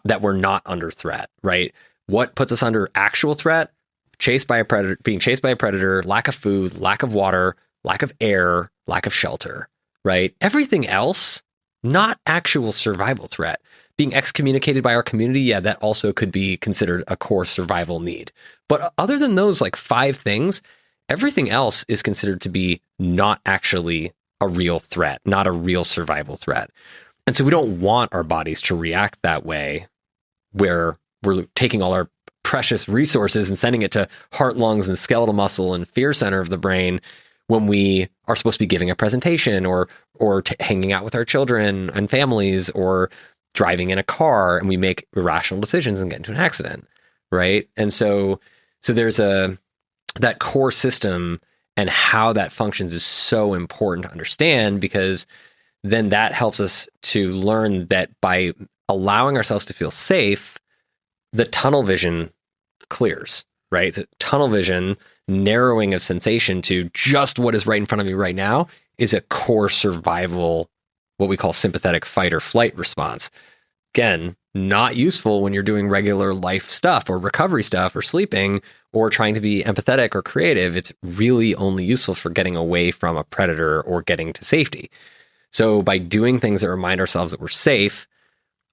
that we're not under threat, right? What puts us under actual threat? Being chased by a predator, lack of food, lack of water, lack of air, lack of shelter, right? Everything else, not actual survival threat. Being excommunicated by our community, yeah, that also could be considered a core survival need. But other than those like 5 things, everything else is considered to be not actually a real threat, not a real survival threat. And so we don't want our bodies to react that way, where we're taking all our precious resources and sending it to heart, lungs, and skeletal muscle and fear center of the brain, when we are supposed to be giving a presentation or hanging out with our children and families, or driving in a car, and we make irrational decisions and get into an accident, right? And so there's that core system, and how that functions is so important to understand, because then that helps us to learn that by allowing ourselves to feel safe, the tunnel vision clears, right? The tunnel vision, narrowing of sensation to just what is right in front of me right now, is a core survival, what we call sympathetic fight or flight response. Again, not useful when you're doing regular life stuff or recovery stuff or sleeping or trying to be empathetic or creative. It's really only useful for getting away from a predator or getting to safety. So by doing things that remind ourselves that we're safe,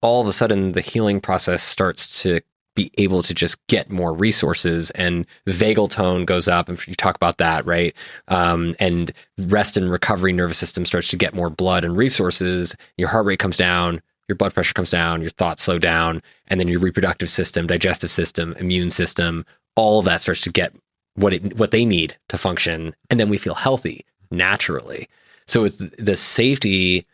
all of a sudden the healing process starts to be able to just get more resources, and vagal tone goes up. And you talk about that, right? And rest and recovery nervous system starts to get more blood and resources. Your heart rate comes down, your blood pressure comes down, your thoughts slow down, and then your reproductive system, digestive system, immune system, all of that starts to get what they need to function. And then we feel healthy naturally. So it's the safety,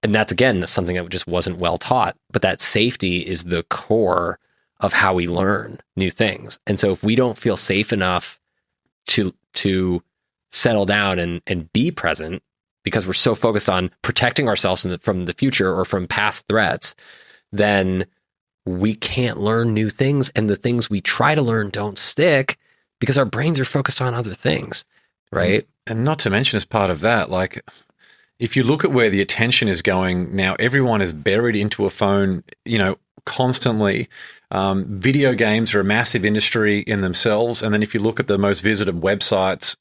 and that's, again, something that just wasn't well taught, but that safety is the core of how we learn new things. And so if we don't feel safe enough to settle down and be present, because we're so focused on protecting ourselves from the future or from past threats, then we can't learn new things. And the things we try to learn don't stick because our brains are focused on other things, right? And not to mention, as part of that, like, if you look at where the attention is going now, everyone is buried into a phone, constantly. Video games are a massive industry in themselves. And then if you look at the most visited websites,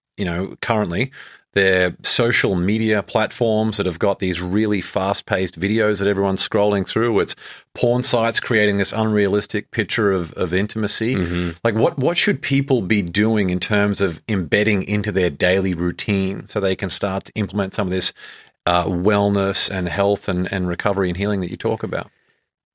currently, they're social media platforms that have got these really fast-paced videos that everyone's scrolling through. It's porn sites creating this unrealistic picture of intimacy. Mm-hmm. Like, what should people be doing in terms of embedding into their daily routine so they can start to implement some of this wellness and health and recovery and healing that you talk about?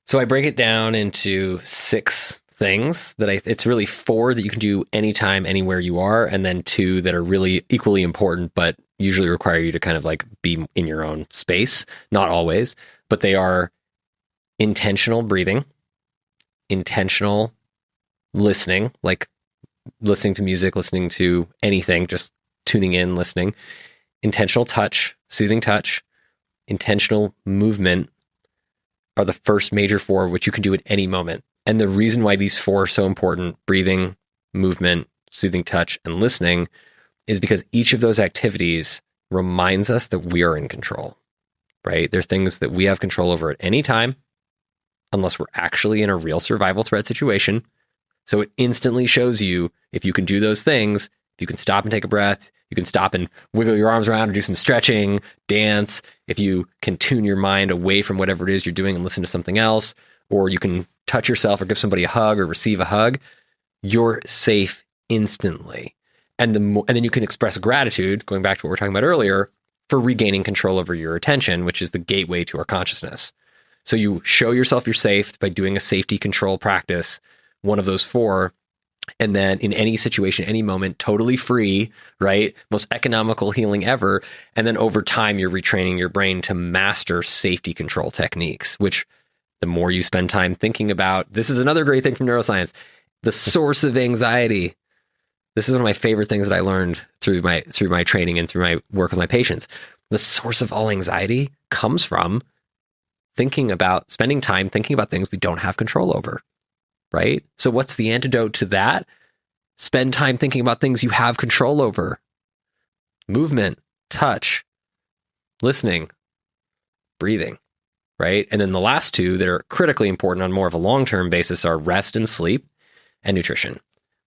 So I break it down into 6 things that it's really 4 that you can do anytime, anywhere you are, and then 2 that are really equally important, but usually require you to kind of like be in your own space. Not always, but they are intentional breathing, intentional listening, like listening to music, listening to anything, just tuning in, listening, intentional touch, soothing touch, intentional movement are the first major 4, which you can do at any moment. And the reason why these 4 are so important, breathing, movement, soothing touch, and listening, is because each of those activities reminds us that we are in control, right? They're things that we have control over at any time, unless we're actually in a real survival threat situation. So it instantly shows you if you can do those things, if you can stop and take a breath, you can stop and wiggle your arms around or do some stretching, dance. If you can tune your mind away from whatever it is you're doing and listen to something else, or you can touch yourself or give somebody a hug or receive a hug, you're safe instantly. And then you can express gratitude, going back to what we were talking about earlier, for regaining control over your attention, which is the gateway to our consciousness. So you show yourself you're safe by doing a safety control practice, one of those 4, and then in any situation, any moment, totally free, right? Most economical healing ever. And then over time, you're retraining your brain to master safety control techniques, which the more you spend time thinking about, this is another great thing from neuroscience, the source of anxiety. This is one of my favorite things that I learned through my training and through my work with my patients. The source of all anxiety comes from spending time thinking about things we don't have control over. Right? So what's the antidote to that? Spend time thinking about things you have control over. Movement, touch, listening, breathing, right? And then the last 2 that are critically important on more of a long-term basis are rest and sleep and nutrition.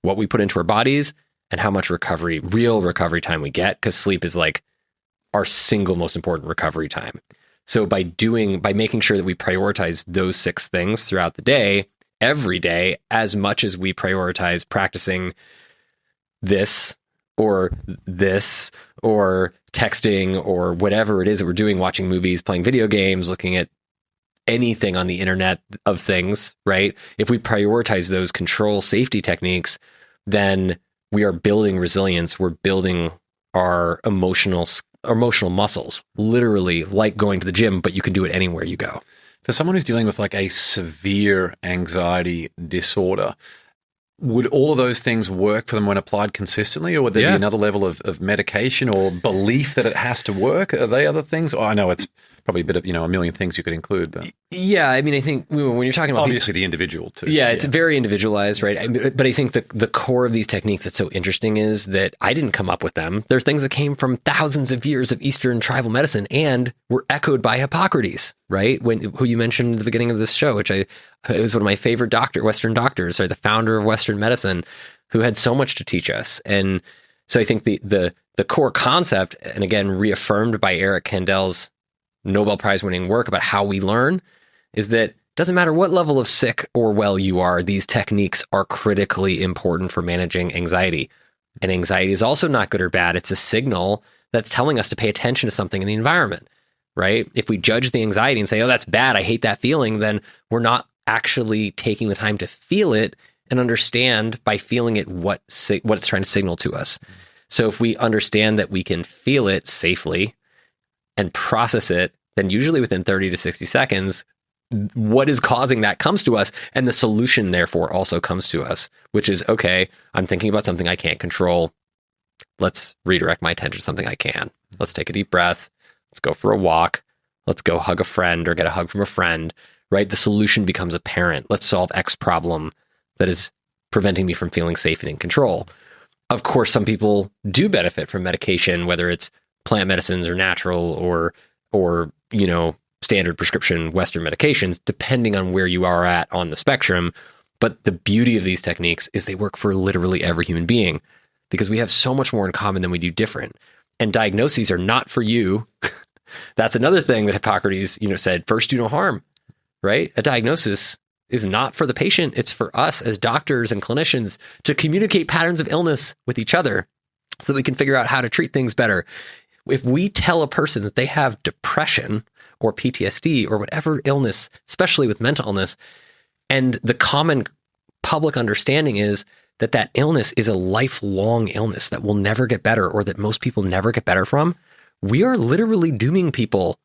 What we put into our bodies and how much real recovery time we get, because sleep is like our single most important recovery time. So by making sure that we prioritize those 6 things throughout the day, every day, as much as we prioritize practicing this or texting or whatever it is that we're doing, watching movies, playing video games, looking at anything on the internet of things, right? If we prioritize those control safety techniques, then we are building resilience. We're building our emotional muscles, literally like going to the gym, but you can do it anywhere you go. For someone who's dealing with like a severe anxiety disorder, would all of those things work for them when applied consistently, or would there be another level of medication or belief that it has to work? Are they other things? Oh, I know it's probably a bit of, a million things you could include. But yeah, I mean, I think when you're talking about obviously the individual too. Yeah, it's very individualized, right? But I think the core of these techniques that's so interesting is that I didn't come up with them. They're things that came from thousands of years of Eastern tribal medicine and were echoed by Hippocrates, right? Who you mentioned at the beginning of this show, which it was one of my favorite Western doctors, right? The founder of Western medicine, who had so much to teach us. And so I think the core concept, and again, reaffirmed by Eric Kandel's Nobel Prize winning work about how we learn, is that it doesn't matter what level of sick or well you are, these techniques are critically important for managing anxiety. And anxiety is also not good or bad. It's a signal that's telling us to pay attention to something in the environment, right? If we judge the anxiety and say, oh, that's bad, I hate that feeling, then we're not actually taking the time to feel it and understand by feeling it what it's trying to signal to us. So if we understand that we can feel it safely and process it, then usually within 30 to 60 seconds, what is causing that comes to us. And the solution, therefore, also comes to us, which is, okay, I'm thinking about something I can't control. Let's redirect my attention to something I can. Let's take a deep breath. Let's go for a walk. Let's go hug a friend or get a hug from a friend, right? The solution becomes apparent. Let's solve X problem that is preventing me from feeling safe and in control. Of course, some people do benefit from medication, whether it's plant medicines or natural or standard prescription Western medications, depending on where you are at on the spectrum. But the beauty of these techniques is they work for literally every human being because we have so much more in common than we do different. And diagnoses are not for you. That's another thing that Hippocrates, said, first do no harm, right? A diagnosis is not for the patient. It's for us as doctors and clinicians to communicate patterns of illness with each other so that we can figure out how to treat things better. If we tell a person that they have depression or PTSD or whatever illness, especially with mental illness, and the common public understanding is that that illness is a lifelong illness that will never get better or that most people never get better from, we are literally dooming people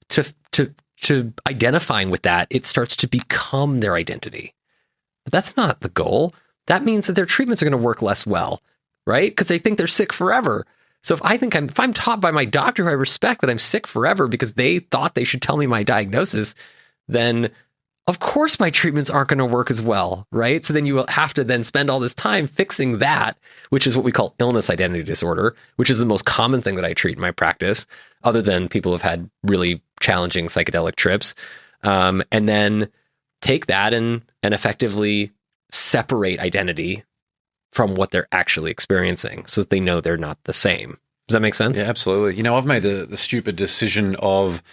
to identifying with that. It starts to become their identity. But that's not the goal. That means that their treatments are going to work less well, right? Because they think they're sick forever. So if I'm taught by my doctor who I respect that I'm sick forever because they thought they should tell me my diagnosis, then of course my treatments aren't going to work as well, right? So then you will have to then spend all this time fixing that, which is what we call illness identity disorder, which is the most common thing that I treat in my practice, other than people who've had really challenging psychedelic trips. And then take that and effectively separate identity from what they're actually experiencing so that they know they're not the same. Does that make sense? Yeah, absolutely. I've made the stupid decision of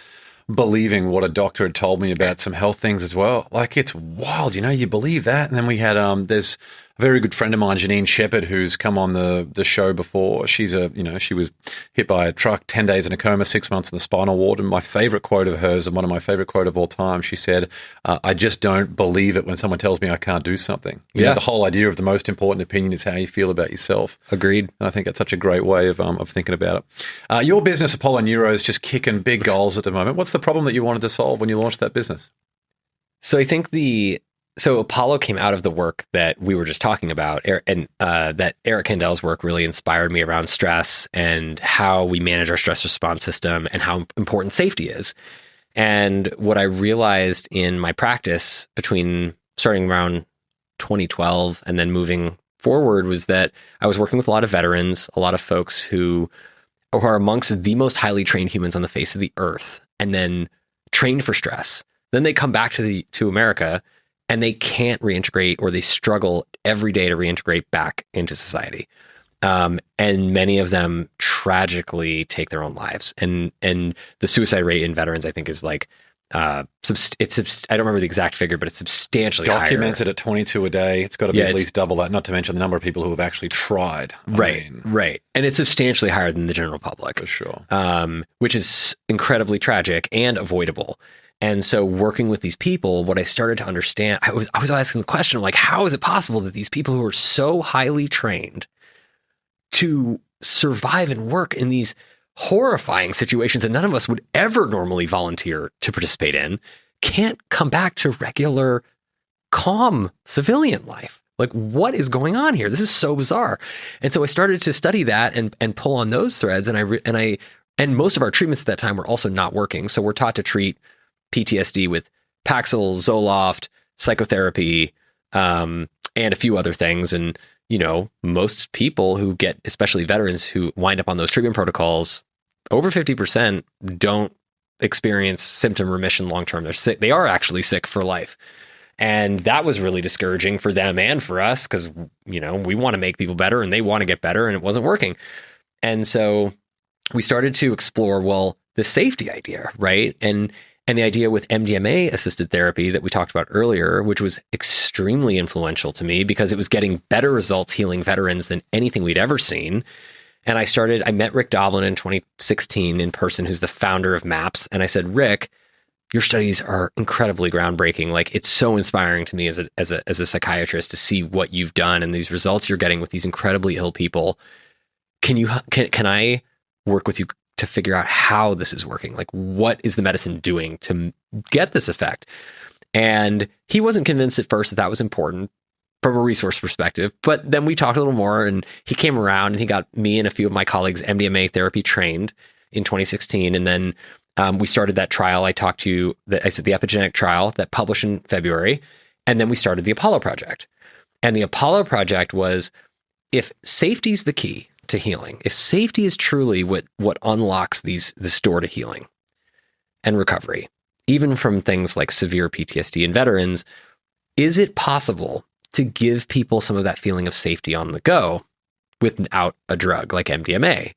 believing what a doctor had told me about some health things as well. Like, it's wild, you believe that. And then we had, there's a very good friend of mine, Janine Shepherd, who's come on the show before. She's she was hit by a truck, 10 days in a coma, 6 months in the spinal ward. And my favorite quote of hers, and one of my favorite quote of all time, she said, I just don't believe it when someone tells me I can't do something. The whole idea of the most important opinion is how you feel about yourself. Agreed. And I think that's such a great way of thinking about it. Your business, Apollo Neuro, is just kicking big goals at the moment. What's the problem that you wanted to solve when you launched that business? So I think So Apollo came out of the work that we were just talking about, and that Eric Kandel's work really inspired me around stress and how we manage our stress response system and how important safety is. And what I realized in my practice between starting around 2012 and then moving forward was that I was working with a lot of veterans, a lot of folks who are amongst the most highly trained humans on the face of the earth, and then trained for stress. Then they come back to America and they can't reintegrate, or they struggle every day to reintegrate back into society. And many of them tragically take their own lives. And the suicide rate in veterans, I think, is like, I don't remember the exact figure, but it's substantially documented higher. at 22 a day. It's got to be at least double that, not to mention the number of people who have actually tried. Right. And it's substantially higher than the general public. For sure. Which is incredibly tragic and avoidable. And so working with these people, what I started to understand, I was asking the question, like, how is it possible that these people who are so highly trained to survive and work in these horrifying situations that none of us would ever normally volunteer to participate in can't come back to regular, calm civilian life? Like, what is going on here? This is so bizarre. And so I started to study that and pull on those threads. And most of our treatments at that time were also not working. So we're taught to treat PTSD with Paxil, Zoloft, psychotherapy, and a few other things. And, most people who get, especially veterans who wind up on those treatment protocols, over 50% don't experience symptom remission long-term. They're sick. They are actually sick for life. And that was really discouraging for them and for us because, we want to make people better and they want to get better, and it wasn't working. And so we started to explore, the safety idea, right? And the idea with MDMA assisted therapy that we talked about earlier, which was extremely influential to me because it was getting better results healing veterans than anything we'd ever seen. And I met Rick Doblin in 2016 in person, who's the founder of MAPS. And I said, Rick, your studies are incredibly groundbreaking. Like, it's so inspiring to me as a psychiatrist to see what you've done and these results you're getting with these incredibly ill people. Can I work with you to figure out how this is working. Like, what is the medicine doing to get this effect? And he wasn't convinced at first that that was important from a resource perspective. But then we talked a little more, and he came around and he got me and a few of my colleagues MDMA therapy trained in 2016. And then we started that trial. I said the epigenetic trial that published in February. And then we started the Apollo Project. And the Apollo Project was, if safety is the key to healing, if safety is truly what unlocks this door to healing and recovery, even from things like severe PTSD in veterans, is it possible to give people some of that feeling of safety on the go without a drug like MDMA?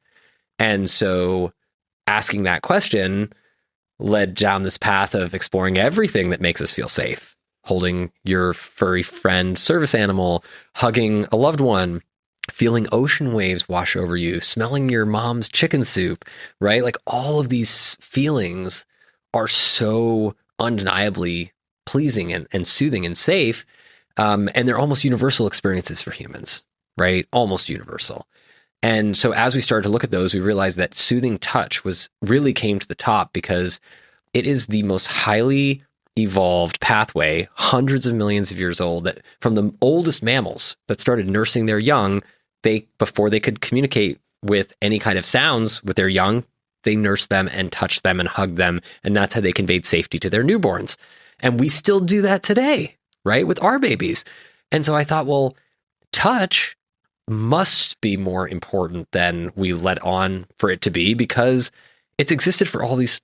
And so asking that question led down this path of exploring everything that makes us feel safe. Holding your furry friend service animal, hugging a loved one, feeling ocean waves wash over you, smelling your mom's chicken soup, right? Like, all of these feelings are so undeniably pleasing and soothing and safe. And they're almost universal experiences for humans, right? Almost universal. And so as we started to look at those, we realized that soothing touch really came to the top because it is the most highly evolved pathway, hundreds of millions of years old, that from the oldest mammals that started nursing their young, before they could communicate with any kind of sounds with their young, they nursed them and touched them and hugged them. And that's how they conveyed safety to their newborns. And we still do that today, right? With our babies. And so I thought, well, touch must be more important than we let on for it to be, because it's existed for all these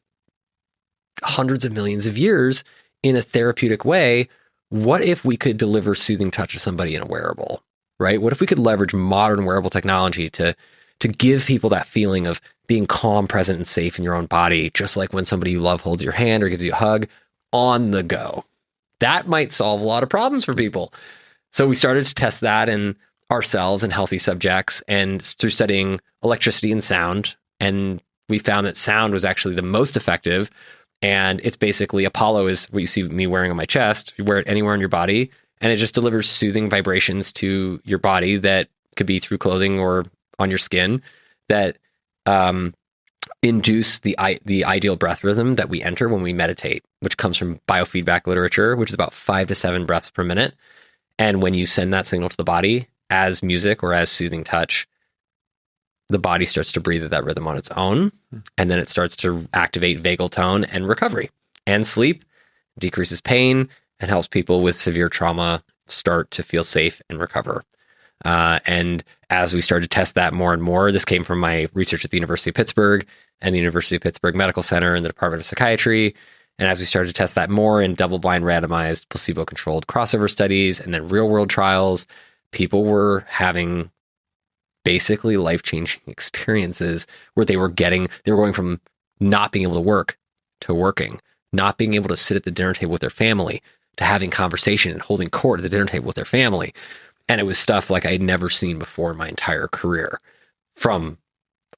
hundreds of millions of years in a therapeutic way. What if we could deliver soothing touch to somebody in a wearable, right? What if we could leverage modern wearable technology to give people that feeling of being calm, present, and safe in your own body, just like when somebody you love holds your hand or gives you a hug on the go? That might solve a lot of problems for people. So we started to test that in ourselves and healthy subjects, and through studying electricity and sound. And we found that sound was actually the most effective. And it's basically, Apollo is what you see me wearing on my chest. You wear it anywhere on your body, and it just delivers soothing vibrations to your body that could be through clothing or on your skin that induce the ideal breath rhythm that we enter when we meditate, which comes from biofeedback literature, which is about 5 to 7 breaths per minute. And when you send that signal to the body as music or as soothing touch, the body starts to breathe at that rhythm on its own. And then it starts to activate vagal tone and recovery and sleep, decreases pain, and helps people with severe trauma start to feel safe and recover. And as we started to test that more and more, this came from my research at the University of Pittsburgh and the University of Pittsburgh Medical Center and the Department of Psychiatry. And as we started to test that more in double-blind randomized placebo-controlled crossover studies and then real-world trials, people were having basically life-changing experiences where they were going from not being able to work to working, not being able to sit at the dinner table with their family to having conversation and holding court at the dinner table with their family. And it was stuff like I'd never seen before in my entire career, from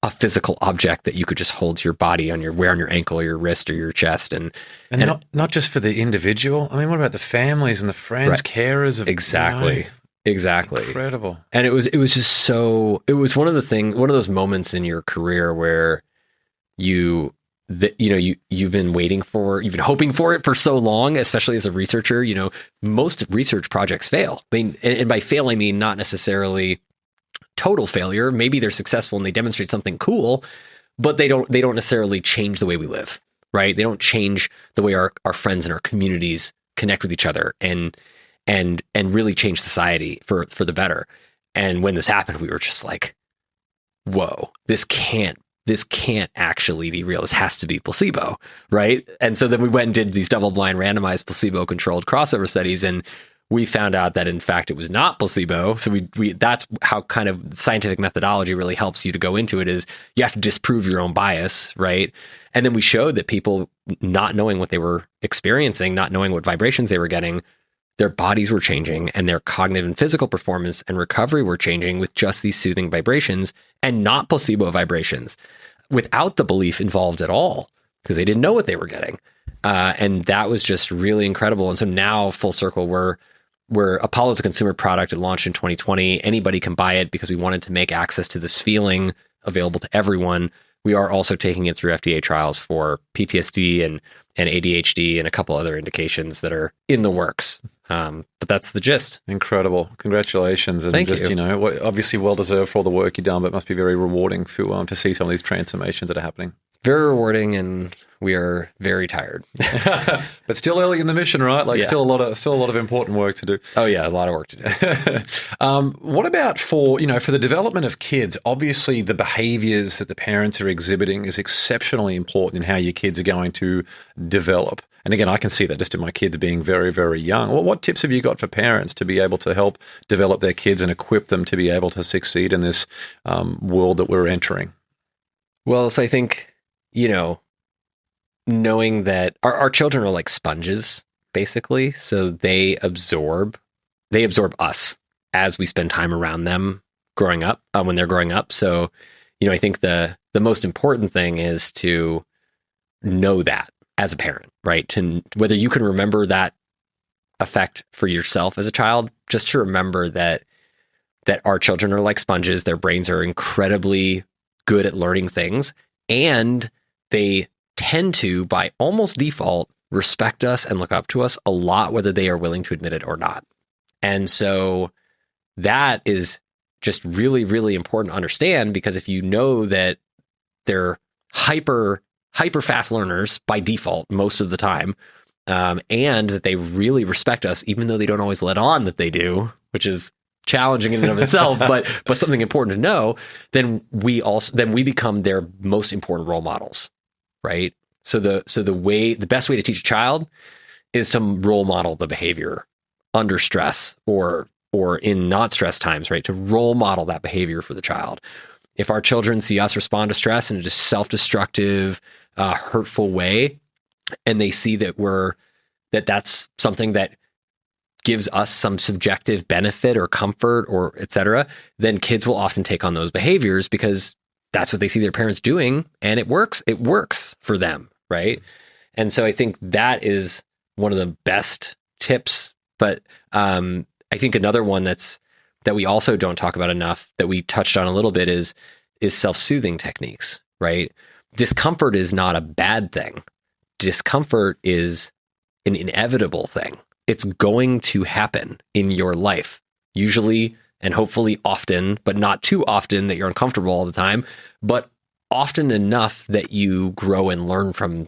a physical object that you could just hold to your body wear on your ankle or your wrist or your chest. And not just for the individual. I mean, what about the families and the friends, right, carers of Exactly. Incredible. And it was just so, it was one of those moments in your career where you've been hoping for it for so long, especially as a researcher. Most research projects fail. I mean, and by fail, I mean not necessarily total failure. Maybe they're successful and they demonstrate something cool, but they don't necessarily change the way we live, right? They don't change the way our friends and our communities connect with each other and really change society for the better. And when this happened, we were just like, whoa, this can't actually be real. This has to be placebo, right? And so then we went and did these double-blind randomized placebo-controlled crossover studies, and we found out that in fact it was not placebo. So we that's how kind of scientific methodology really helps you to go into it, is you have to disprove your own bias, right? And then we showed that people not knowing what they were experiencing, not knowing what vibrations they were getting, their bodies were changing and their cognitive and physical performance and recovery were changing with just these soothing vibrations and not placebo vibrations, without the belief involved at all, because they didn't know what they were getting. And that was just really incredible. And so now, full circle, we're Apollo is a consumer product. It launched in 2020. Anybody can buy it because we wanted to make access to this feeling available to everyone. we are also taking it through FDA trials for PTSD and ADHD and a couple other indications that are in the works. But that's the gist. Incredible. Congratulations. And Thank just, you. Obviously well-deserved for all the work you've done, but it must be very rewarding to see some of these transformations that are happening. Very rewarding, and we are very tired. But still early in the mission, right? Still a lot of important work to do. Oh yeah, a lot of work to do. What about for the development of kids? Obviously, the behaviors that the parents are exhibiting is exceptionally important in how your kids are going to develop. And again, I can see that just in my kids being very, very young. Well, what tips have you got for parents to be able to help develop their kids and equip them to be able to succeed in this world that we're entering? Well, so I think, knowing that our children are like sponges, basically. So they absorb us as we spend time around them growing up, when they're growing up. So, I think the most important thing is to know that as a parent, right? To whether you can remember that effect for yourself as a child, just to remember that our children are like sponges. Their brains are incredibly good at learning things, and they tend to, by almost default, respect us and look up to us a lot, whether they are willing to admit it or not. And so that is just really, really important to understand, because if you know that they're hyper fast learners by default most of the time, and that they really respect us, even though they don't always let on that they do, which is challenging in and of itself, but something important to know, then we become their most important role models, right? So the best way to teach a child is to role model the behavior under stress or in not stress times, right? To role model that behavior for the child. If our children see us respond to stress in a just self-destructive, hurtful way, and they see that's something that gives us some subjective benefit or comfort or et cetera, then kids will often take on those behaviors because that's what they see their parents doing, and it works for them, right? And so I think that is one of the best tips. But I think another one that we also don't talk about enough, that we touched on a little bit, is self-soothing techniques, right? Discomfort is not a bad thing. Discomfort is an inevitable thing. It's going to happen in your life, usually and hopefully often, but not too often that you're uncomfortable all the time, but often enough that you grow and learn from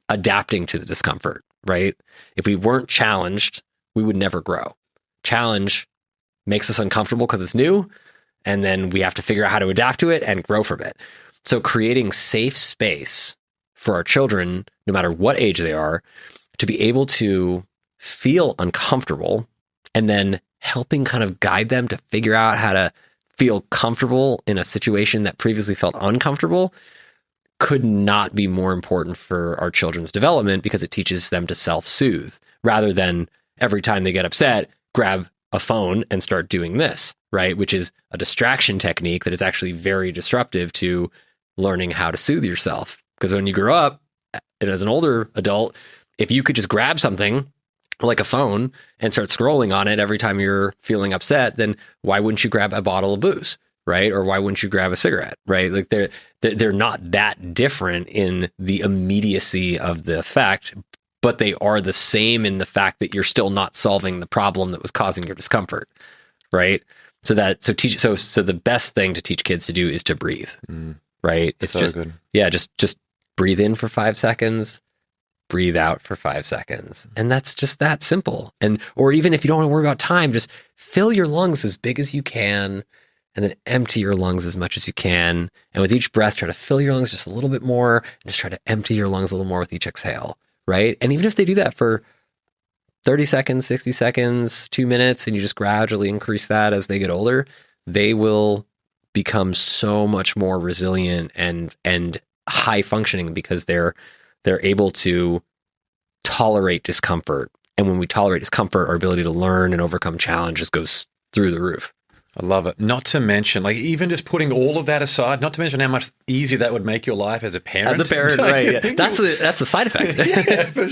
adapting to the discomfort, right? If we weren't challenged, we would never grow. Challenge makes us uncomfortable because it's new, and then we have to figure out how to adapt to it and grow from it. So creating safe space for our children, no matter what age they are, to be able to feel uncomfortable, and then helping kind of guide them to figure out how to feel comfortable in a situation that previously felt uncomfortable, could not be more important for our children's development, because it teaches them to self-soothe rather than every time they get upset, grab a phone and start doing this, right? Which is a distraction technique that is actually very disruptive to learning how to soothe yourself. Because when you grow up, and as an older adult, if you could just grab something like a phone and start scrolling on it every time you're feeling upset, then why wouldn't you grab a bottle of booze, right? Or why wouldn't you grab a cigarette, right? Like they're not that different in the immediacy of the effect, but they are the same in the fact that you're still not solving the problem that was causing your discomfort, right? So the best thing to teach kids to do is to breathe, right? It's so just good. Yeah, just breathe in for 5 seconds. Breathe out for 5 seconds. And that's just that simple. Or even if you don't want to worry about time, just fill your lungs as big as you can, and then empty your lungs as much as you can. And with each breath, try to fill your lungs just a little bit more, and just try to empty your lungs a little more with each exhale, right? And even if they do that for 30 seconds, 60 seconds, 2 minutes, and you just gradually increase that as they get older, they will become so much more resilient and high functioning, because they're able to tolerate discomfort. And when we tolerate discomfort, our ability to learn and overcome challenges goes through the roof. I love it. Not to mention, like, even just putting all of that aside, not to mention how much easier that would make your life as a parent. As a parent, right. Yeah. That's the side effect. Yeah, for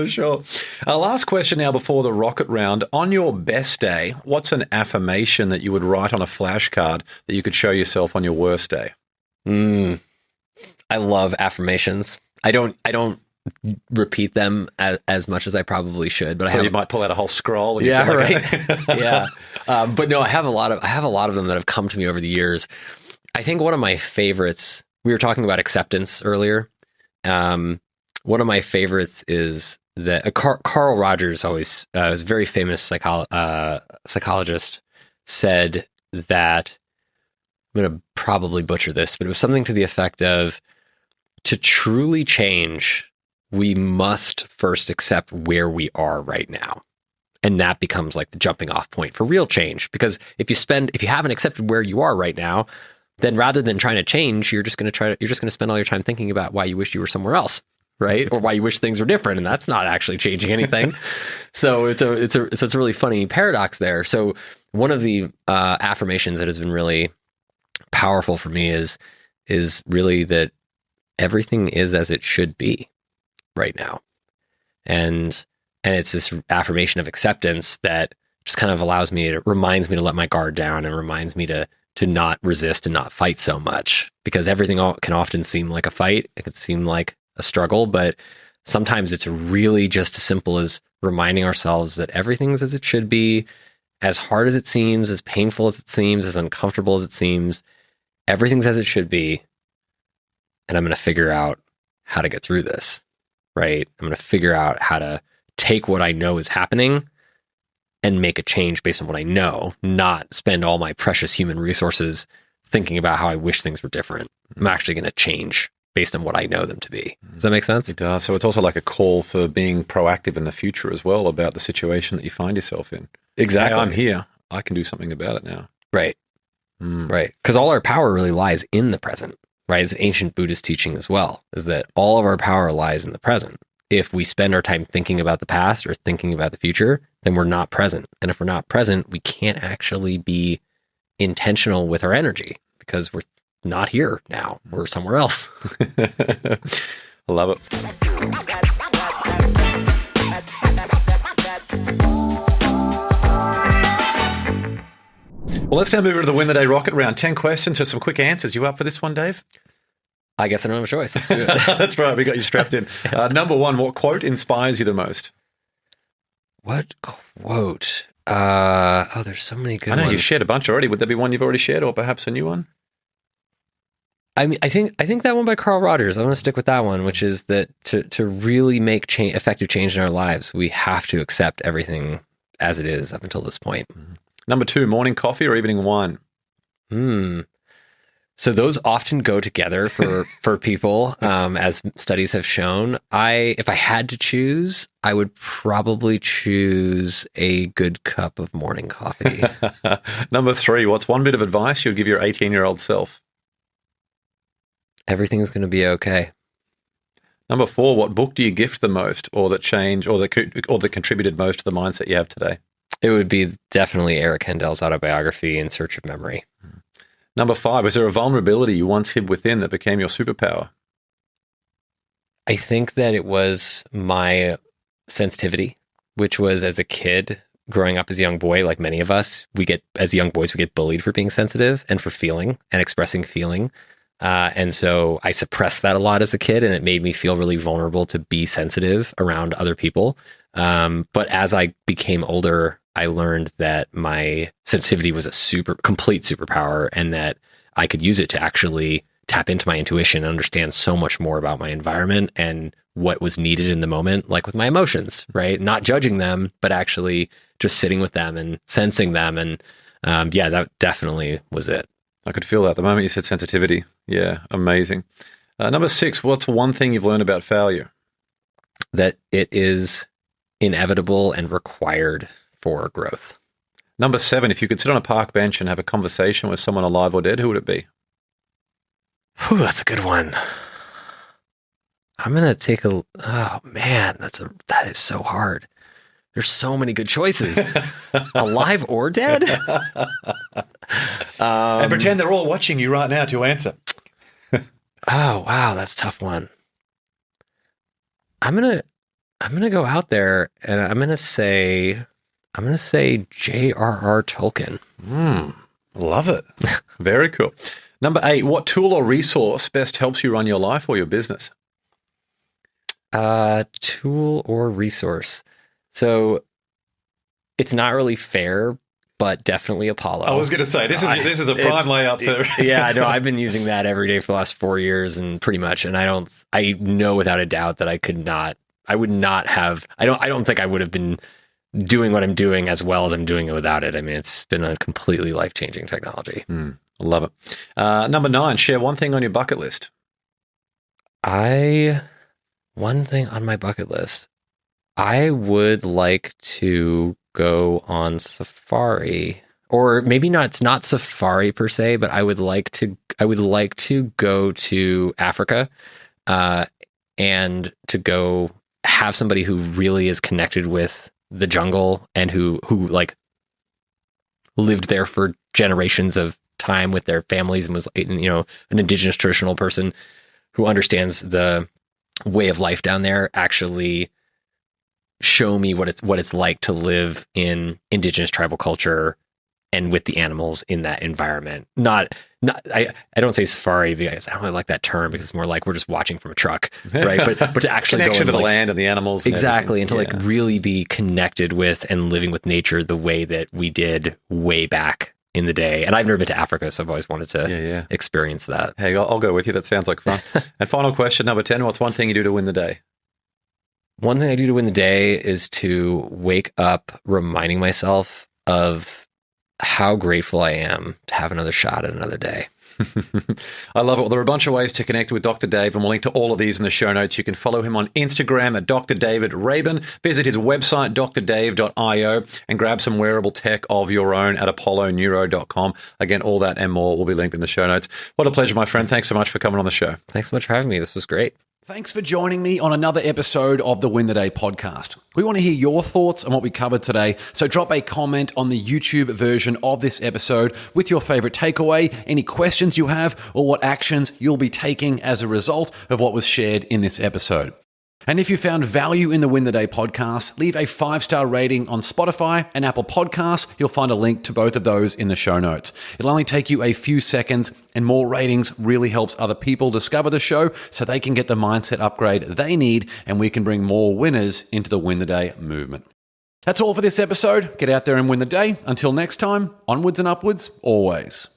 sure. Our last question now before the rocket round. On your best day, what's an affirmation that you would write on a flashcard that you could show yourself on your worst day? I love affirmations. I don't repeat them as much as I probably should, but you might pull out a whole scroll. And yeah, right. Yeah. But no, I have a lot of them that have come to me over the years. I think one of my favorites, we were talking about acceptance earlier. One of my favorites is that Carl Rogers, always was a very famous psychologist, said that, I'm going to probably butcher this, but it was something to the effect of, to truly change, we must first accept where we are right now. And that becomes like the jumping off point for real change. Because if you haven't accepted where you are right now, then rather than trying to change, you're just going to spend all your time thinking about why you wish you were somewhere else, right? Or why you wish things were different. And that's not actually changing anything. So it's a really funny paradox there. So one of the affirmations that has been really powerful for me is really that everything is as it should be right now. And it's this affirmation of acceptance that just kind of reminds me to let my guard down, and reminds me to not resist and not fight so much, because everything can often seem like a fight. It could seem like a struggle, but sometimes it's really just as simple as reminding ourselves that everything's as it should be, as hard as it seems, as painful as it seems, as uncomfortable as it seems, everything's as it should be. And I'm going to figure out how to get through this, right? I'm going to figure out how to take what I know is happening and make a change based on what I know, not spend all my precious human resources thinking about how I wish things were different. I'm actually going to change based on what I know them to be. Does that make sense? It does. So it's also like a call for being proactive in the future as well about the situation that you find yourself in. Exactly. Hey, I'm here. I can do something about it now. Right. Right. Because all our power really lies in the present, right? It's an ancient Buddhist teaching as well, is that all of our power lies in the present. If we spend our time thinking about the past or thinking about the future, then we're not present. And if we're not present, we can't actually be intentional with our energy, because we're not here now. We're somewhere else. I love it. Well, let's now move into the Win the Day Rocket Round. 10 questions with some quick answers. You up for this one, Dave? I guess I don't have a choice. Let's do it. That's right. We got you strapped in. Number one, what quote inspires you the most? What quote? There's so many good ones. I know you've shared a bunch already. Would there be one you've already shared, or perhaps a new one? I mean, I think that one by Carl Rogers. I want to stick with that one, which is that to really make effective change in our lives, we have to accept everything as it is up until this point. Number two, morning coffee or evening wine? So those often go together for people, as studies have shown. If I had to choose, I would probably choose a good cup of morning coffee. Number three, what's one bit of advice you'd give your 18-year-old self? Everything's going to be okay. Number four, what book do you gift the most, or that contributed most to the mindset you have today? It would be definitely Eric Hendel's autobiography, In Search of Memory. Number five, is there a vulnerability you once hid within that became your superpower? I think that it was my sensitivity, which was, as a kid, growing up as a young boy, like many of us, as young boys, we get bullied for being sensitive and for feeling and expressing feeling. And so I suppressed that a lot as a kid, and it made me feel really vulnerable to be sensitive around other people. But as I became older, I learned that my sensitivity was a complete superpower, and that I could use it to actually tap into my intuition and understand so much more about my environment and what was needed in the moment, like with my emotions, right? Not judging them, but actually just sitting with them and sensing them. And that definitely was it. I could feel that the moment you said sensitivity. Yeah, amazing. Number six, what's one thing you've learned about failure? That it is inevitable and required for growth. Number seven, if you could sit on a park bench and have a conversation with someone alive or dead, who would it be? Whew, that's a good one. I'm going to take oh man, that is so hard. There's so many good choices. Alive or dead? And pretend they're all watching you right now to answer. Oh, wow, that's a tough one. I'm gonna go out there and I'm gonna say J.R.R. Tolkien. Love it. Very cool. Number 8, what tool or resource best helps you run your life or your business? Tool or resource. So it's not really fair, but definitely Apollo. I was going to say, this is a prime layup for... Yeah, no, I've been using that every day for the last 4 years and pretty much. And I know without a doubt that I would not have, I don't think I would have been doing what I'm doing as well as I'm doing it without it. I mean, it's been a completely life-changing technology. I love it. Number 9, share one thing on your bucket list. One thing on my bucket list, I would like to go on safari, or maybe not. It's not safari per se, but I would like to go to Africa, and to go have somebody who really is connected with the jungle and who like lived there for generations of time with their families and was, you know, an indigenous traditional person who understands the way of life down there, actually show me what it's like to live in indigenous tribal culture and with the animals in that environment. I don't say safari because I don't really like that term, because it's more like we're just watching from a truck, right? But to actually connection go to the land and the animals, exactly, and to like really be connected with and living with nature the way that we did way back in the day. And I've never been to Africa, so I've always wanted to experience that. Hey, I'll go with you. That sounds like fun. And final question, number 10, what's one thing you do to win the day? One thing I do to win the day is to wake up reminding myself of how grateful I am to have another shot at another day. I love it. Well, there are a bunch of ways to connect with Dr. Dave, and we'll link to all of these in the show notes. You can follow him on Instagram at Dr. David Rabin. Visit his website, drdave.io, and grab some wearable tech of your own at apolloneuro.com. Again, all that and more will be linked in the show notes. What a pleasure, my friend. Thanks so much for coming on the show. Thanks so much for having me. This was great. Thanks for joining me on another episode of the Win the Day podcast. We want to hear your thoughts on what we covered today, so drop a comment on the YouTube version of this episode with your favorite takeaway, any questions you have, or what actions you'll be taking as a result of what was shared in this episode. And if you found value in the Win the Day podcast, leave a 5-star rating on Spotify and Apple Podcasts. You'll find a link to both of those in the show notes. It'll only take you a few seconds, and more ratings really helps other people discover the show so they can get the mindset upgrade they need, and we can bring more winners into the Win the Day movement. That's all for this episode. Get out there and win the day. Until next time, onwards and upwards, always.